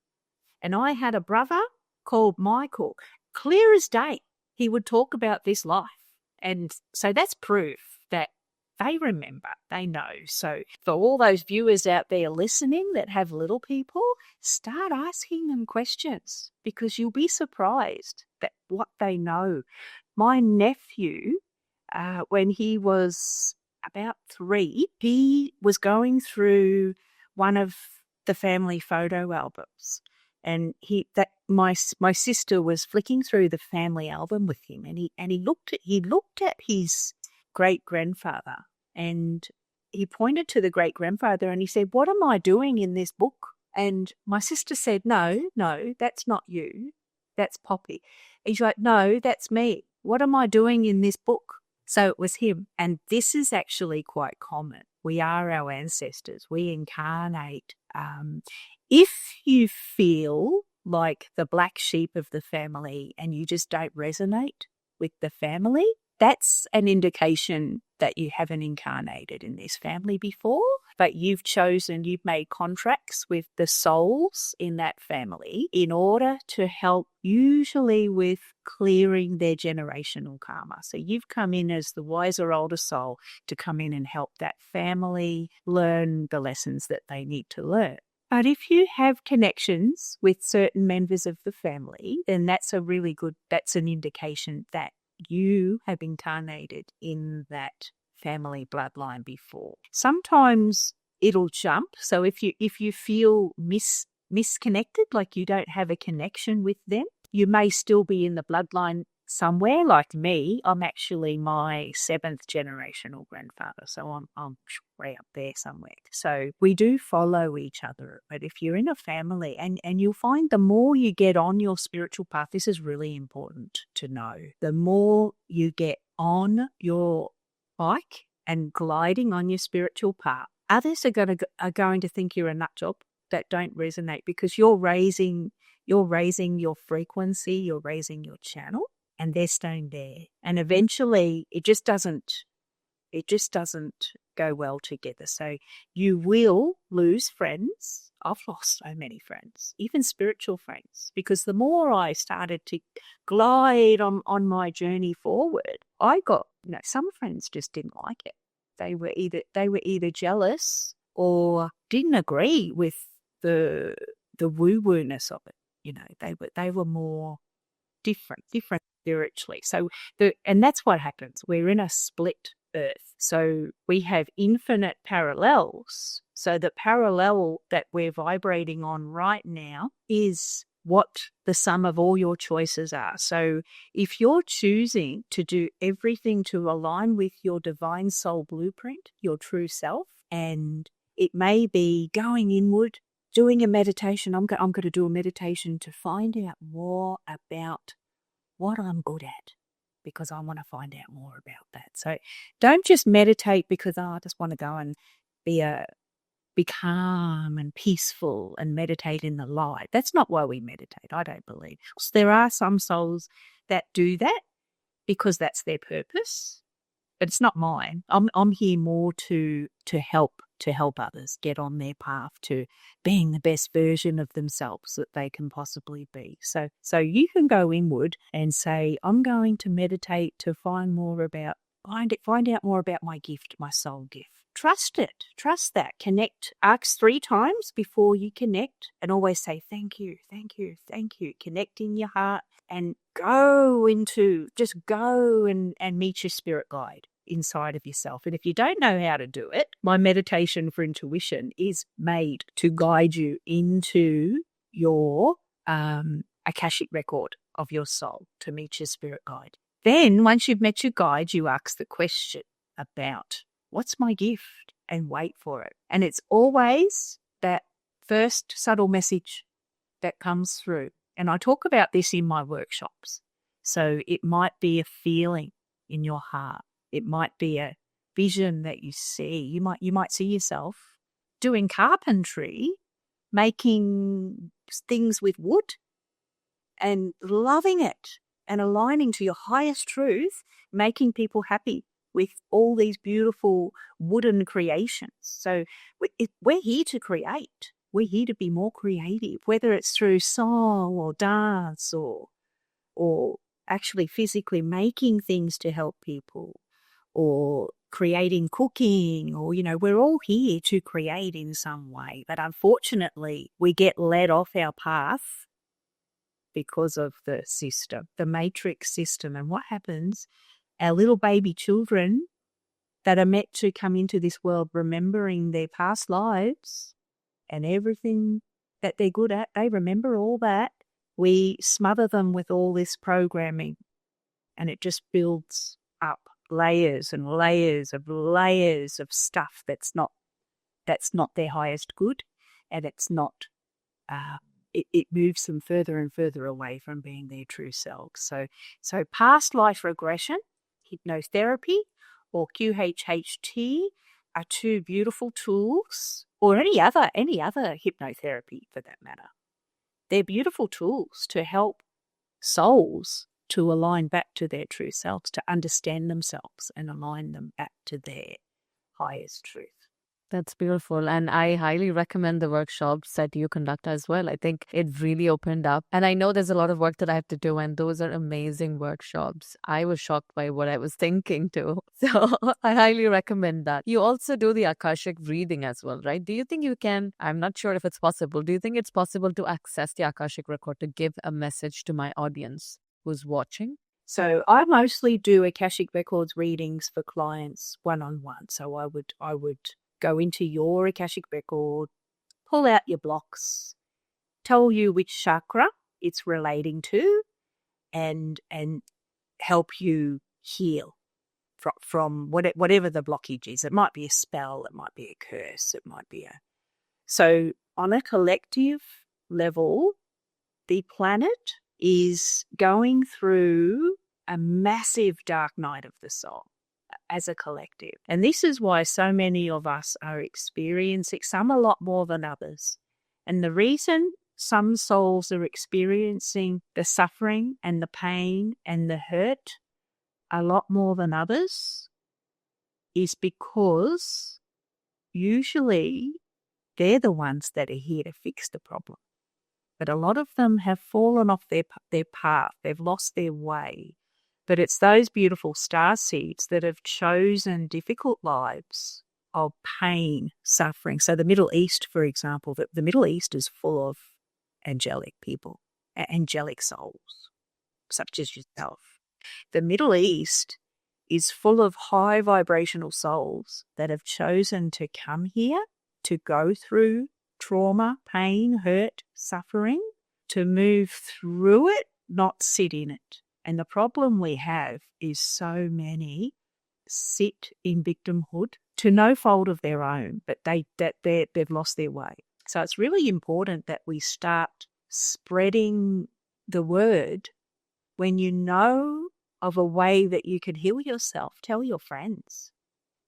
And I had a brother called Michael. Clear as day, he would talk about this life. And so that's proof that they remember, they know. So for all those viewers out there listening that have little people, start asking them questions because you'll be surprised at what they know. My nephew, when he was about 3, he was going through one of the family photo albums. And my sister was flicking through the family album with him, and he looked at his great-grandfather, and he pointed to the great-grandfather and he said, "What am I doing in this book?" And my sister said, No, that's not you. That's Poppy. He's like, "No, that's me. What am I doing in this book?" So it was him. And this is actually quite common. We are our ancestors. We incarnate. If you feel like the black sheep of the family and you just don't resonate with the family, that's an indication that you haven't incarnated in this family before, but you've made contracts with the souls in that family in order to help, usually with clearing their generational karma. So you've come in as the wiser older soul to come in and help that family learn the lessons that they need to learn. But if you have connections with certain members of the family, then that's an indication that you have incarnated in that family bloodline before. Sometimes it'll jump. So if you feel misconnected, like you don't have a connection with them, you may still be in the bloodline somewhere. Like me, I'm actually my 7th generational grandfather, so I'm way up there somewhere. So we do follow each other. But if you're in a family, and you'll find the more you get on your spiritual path, this is really important to know. The more you get on your bike and gliding on your spiritual path, others are going to think you're a nut job that don't resonate, because you're raising your frequency, you're raising your channel, and they're staying there. And eventually it just doesn't go well together. So you will lose friends. I've lost so many friends, even spiritual friends, because the more I started to glide on my journey forward, I got, some friends just didn't like it. They were either jealous or didn't agree with the woo-woo-ness of it. They were more different spiritually. So and that's what happens. We're in a split earth. So we have infinite parallels. So the parallel that we're vibrating on right now is what the sum of all your choices are. So if you're choosing to do everything to align with your divine soul blueprint, your true self, and it may be going inward, doing a meditation. I'm going to do a meditation to find out more about what I'm good at, because I want to find out more about that. So don't just meditate because I just want to go and be calm and peaceful and meditate in the light. That's not why we meditate, I don't believe. There are some souls that do that because that's their purpose, but it's not mine. I'm here more to help others get on their path to being the best version of themselves that they can possibly be. So you can go inward and say, I'm going to meditate to find out more about my gift, my soul gift. Trust it. Trust that. Connect. Ask 3 times before you connect, and always say thank you, thank you, thank you. Connect in your heart and go and meet your spirit guide inside of yourself. And if you don't know how to do it, my meditation for intuition is made to guide you into your Akashic record of your soul, to meet your spirit guide. Then once you've met your guide, you ask the question about what's my gift, and wait for it. And it's always that first subtle message that comes through. And I talk about this in my workshops. So it might be a feeling in your heart. It might be a vision that you see. You might see yourself doing carpentry, making things with wood and loving it and aligning to your highest truth, making people happy with all these beautiful wooden creations. So we're here to create. We're here to be more creative, whether it's through song or dance or actually physically making things to help people, or creating cooking, or, we're all here to create in some way. But unfortunately, we get led off our path because of the system, the matrix system. And what happens? Our little baby children that are meant to come into this world remembering their past lives and everything that they're good at, they remember all that. We smother them with all this programming, and it just builds up layers and layers of stuff that's not their highest good, and it's not. It moves them further and further away from being their true selves. So past life regression, hypnotherapy, or QHHT are 2 beautiful tools, or any other hypnotherapy for that matter. They're beautiful tools to help souls to align back to their true selves, to understand themselves and align them back to their highest truth. That's beautiful. And I highly recommend the workshops that you conduct as well. I think it really opened up. And I know there's a lot of work that I have to do, and those are amazing workshops. I was shocked by what I was thinking too. So I highly recommend that. You also do the Akashic reading as well, right? Do you think you can, I'm not sure if it's possible, do you think it's possible to access the Akashic record to give a message to my audience who's watching? So I mostly do Akashic Records readings for clients one-on-one. So I would go into your Akashic record, pull out your blocks, tell you which chakra it's relating to, and help you heal from whatever the blockage is. It might be a spell, it might be a curse, it might be So on a collective level, the planet is going through a massive dark night of the soul as a collective. And this is why so many of us are experiencing, some a lot more than others. And the reason some souls are experiencing the suffering and the pain and the hurt a lot more than others is because usually they're the ones that are here to fix the problem. But a lot of them have fallen off their path. They've lost their way. But it's those beautiful star seeds that have chosen difficult lives of pain, suffering. So the Middle East, for example, the Middle East is full of angelic people, angelic souls, such as yourself. The Middle East is full of high vibrational souls that have chosen to come here to go through trauma, pain, hurt, suffering, to move through it, not sit in it. And the problem we have is so many sit in victimhood to no fault of their own, but they've lost their way. So it's really important that we start spreading the word. When you know of a way that you can heal yourself, tell your friends,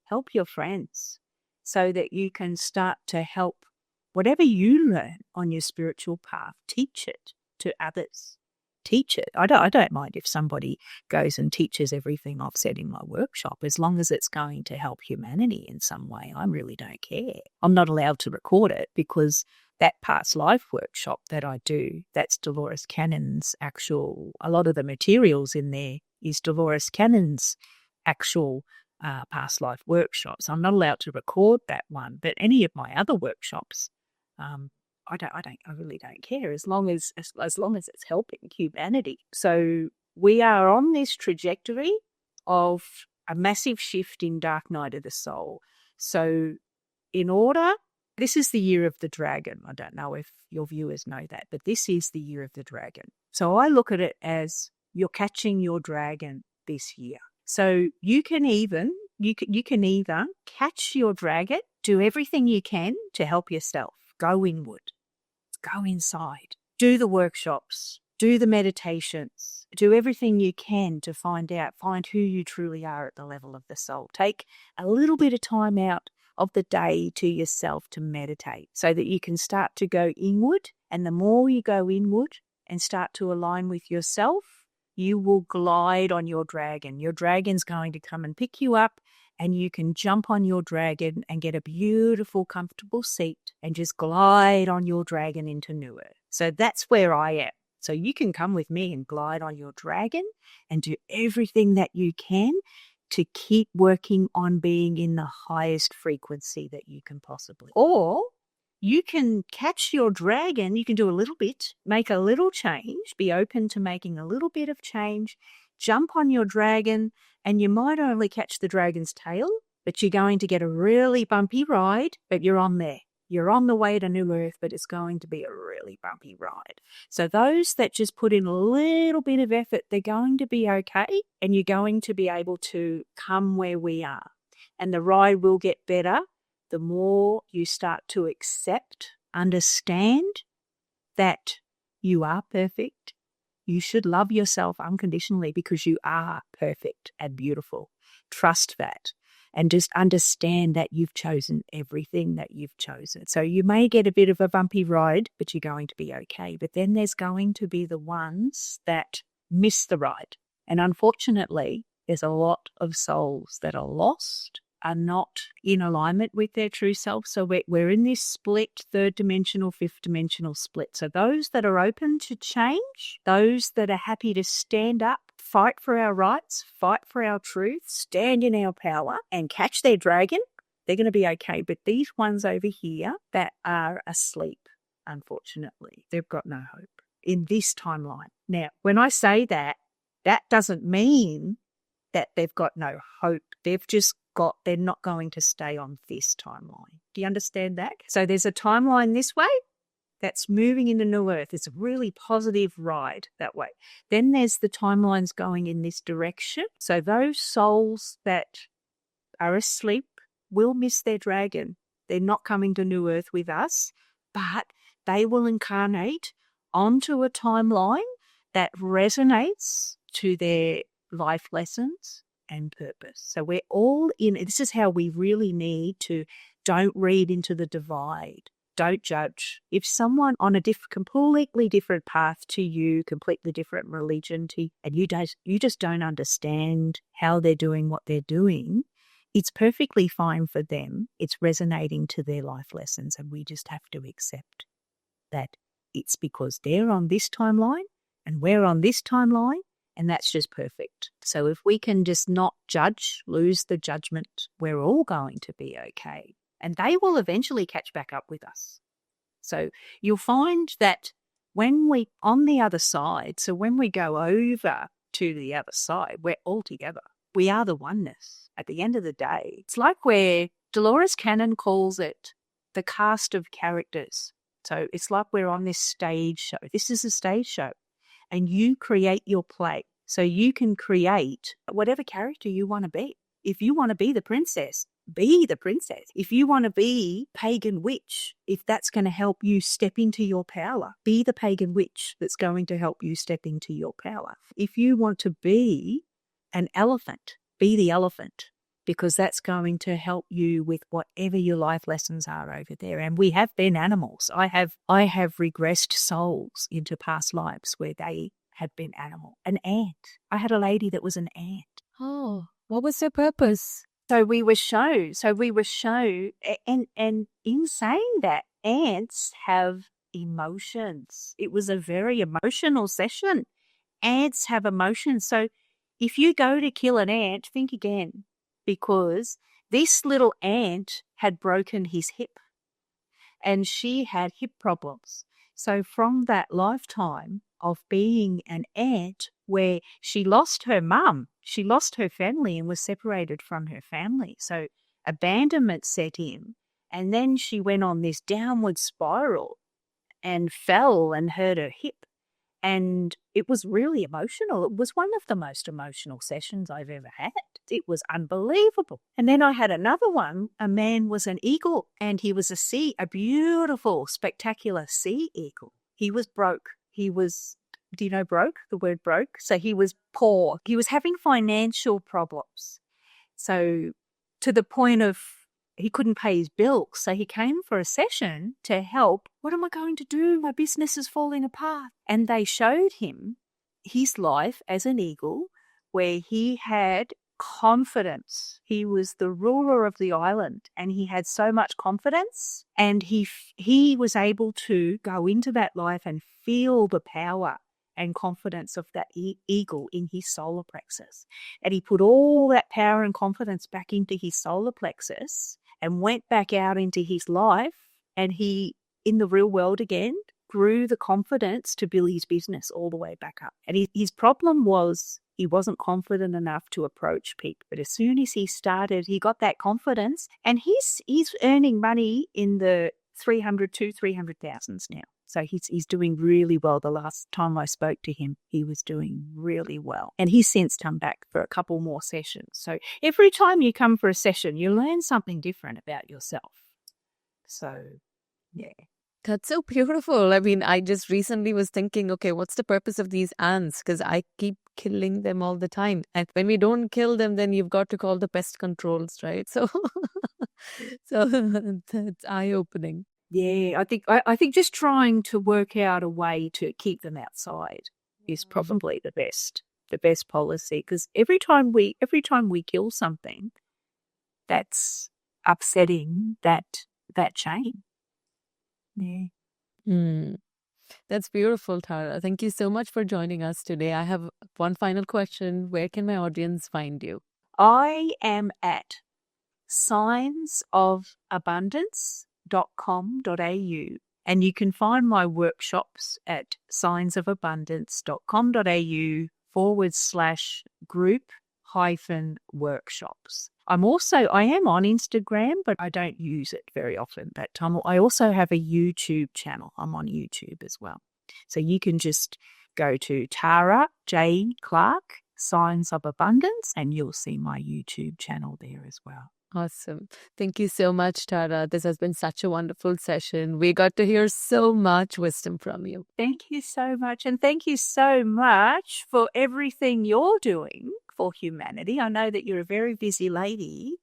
help your friends, so that you can start to help whatever you learn on your spiritual path, teach it to others. Teach it. I don't mind if somebody goes and teaches everything I've said in my workshop, as long as it's going to help humanity in some way. I really don't care. I'm not allowed to record it because that past life workshop that I do, that's Dolores Cannon's actual, a lot of the materials in there is Dolores Cannon's actual past life workshops. I'm not allowed to record that one, but any of my other workshops, I really don't care as long as it's helping humanity. So we are on this trajectory of a massive shift in dark night of the soul. So this is the year of the dragon. I don't know if your viewers know that, but this is the year of the dragon. So I look at it as you're catching your dragon this year. So you can either catch your dragon, do everything you can to help yourself, go inward. Go inside, do the workshops, do the meditations, do everything you can to find who you truly are at the level of the soul. Take a little bit of time out of the day to yourself to meditate so that you can start to go inward. And the more you go inward and start to align with yourself, you will glide on your dragon. Your dragon's going to come and pick you up, and you can jump on your dragon and get a beautiful, comfortable seat and just glide on your dragon into New Earth. So that's where I am. So you can come with me and glide on your dragon and do everything that you can to keep working on being in the highest frequency that you can possibly. Or you can catch your dragon, you can do a little bit, make a little change, be open to making a little bit of change, jump on your dragon, and you might only catch the dragon's tail, but you're going to get a really bumpy ride, but you're on there. You're on the way to New Earth, but it's going to be a really bumpy ride. So those that just put in a little bit of effort, they're going to be okay, and you're going to be able to come where we are. And the ride will get better the more you start to accept, understand that you are perfect. You should love yourself unconditionally because you are perfect and beautiful. Trust that and just understand that you've chosen everything that you've chosen. So you may get a bit of a bumpy ride, but you're going to be okay. But then there's going to be the ones that miss the ride. And unfortunately, there's a lot of souls that are lost, are not in alignment with their true self. So we're in this split, third dimensional, fifth dimensional split. So those that are open to change, those that are happy to stand up, fight for our rights, fight for our truth, stand in our power and catch their dragon, they're going to be okay. But these ones over here that are asleep, unfortunately, they've got no hope in this timeline. Now, when I say that, that doesn't mean that they've got no hope. They're not going to stay on this timeline. Do you understand that? So there's a timeline this way that's moving into new earth. It's a really positive ride that way. Then there's the timelines going in this direction. So those souls that are asleep will miss their dragon. They're not coming to new earth with us, but they will incarnate onto a timeline that resonates to their life lessons and purpose. So we're all in. This is how we really need to don't read into the divide. Don't judge. If someone on a completely different path to you, completely different religion to you, and you just don't understand how they're doing what they're doing, it's perfectly fine for them. It's resonating to their life lessons, and we just have to accept that it's because they're on this timeline and we're on this timeline, and that's just perfect. So if we can just not judge, lose the judgment, we're all going to be okay. And they will eventually catch back up with us. So you'll find that when we on the other side, so when we go over to the other side, we're all together. We are the oneness. At the end of the day, it's like where Dolores Cannon calls it the cast of characters. So it's like we're on this stage show. This is a stage show, and you create your play. So you can create whatever character you want to be. If you want to be the princess, be the princess. If you want to be pagan witch, if that's going to help you step into your power, be the pagan witch that's going to help you step into your power. If you want to be an elephant, be the elephant, because that's going to help you with whatever your life lessons are over there. And we have been animals. I have regressed souls into past lives where they had been animal. An ant. I had a lady that was an ant. Oh, what was their purpose? So we were shown, and in saying that, ants have emotions. It was a very emotional session. Ants have emotions. So if you go to kill an ant, think again, because this little ant had broken his hip and she had hip problems. So from that lifetime of being an ant where she lost her mum, she lost her family and was separated from her family. So abandonment set in, and then she went on this downward spiral and fell and hurt her hip. And it was really emotional. It was one of the most emotional sessions I've ever had. It was unbelievable. And then I had another one. A man was an eagle, and he was a beautiful, spectacular sea eagle. He was broke. Do you know broke? The word broke. So he was poor. He was having financial problems. So to the point of he couldn't pay his bills. So he came for a session to help. What am I going to do? My business is falling apart. And they showed him his life as an eagle where he had confidence. He was the ruler of the island and he had so much confidence, and he was able to go into that life and feel the power and confidence of that eagle in his solar plexus. And he put all that power and confidence back into his solar plexus and went back out into his life, and he, in the real world again, grew the confidence to build his business all the way back up. And his problem was he wasn't confident enough to approach people. But as soon as he started, he got that confidence, and he's earning money in the 300,000s now. So he's doing really well. The last time I spoke to him, he was doing really well. And he's since come back for a couple more sessions. So every time you come for a session, you learn something different about yourself. So, yeah. That's so beautiful. I mean, I just recently was thinking, okay, what's the purpose of these ants? Because I keep killing them all the time. And when we don't kill them, then you've got to call the pest controls, right? So, that's eye-opening. Yeah, I think just trying to work out a way to keep them outside is probably the best policy, because every time we kill something, that's upsetting that chain. Yeah. That's beautiful, Tara. Thank you so much for joining us today. I have one final question. Where can my audience find you? I am at signsofabundance.com.au, and you can find my workshops at signsofabundance.com.au /group-workshops. I am on Instagram, but I don't use it very often that time. I also have a YouTube channel. I'm on YouTube as well. So you can just go to Tara J. Clark, Signs of Abundance, and you'll see my YouTube channel there as well. Awesome. Thank you so much, Tara. This has been such a wonderful session. We got to hear so much wisdom from you. Thank you so much. And thank you so much for everything you're doing for humanity. I know that you're a very busy lady,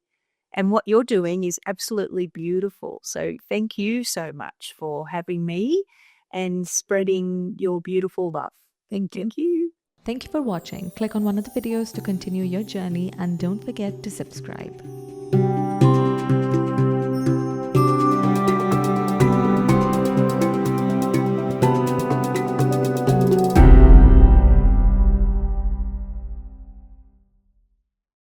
and what you're doing is absolutely beautiful. So thank you so much for having me and spreading your beautiful love. Thank you. Thank you. Thank you for watching. Click on one of the videos to continue your journey and don't forget to subscribe.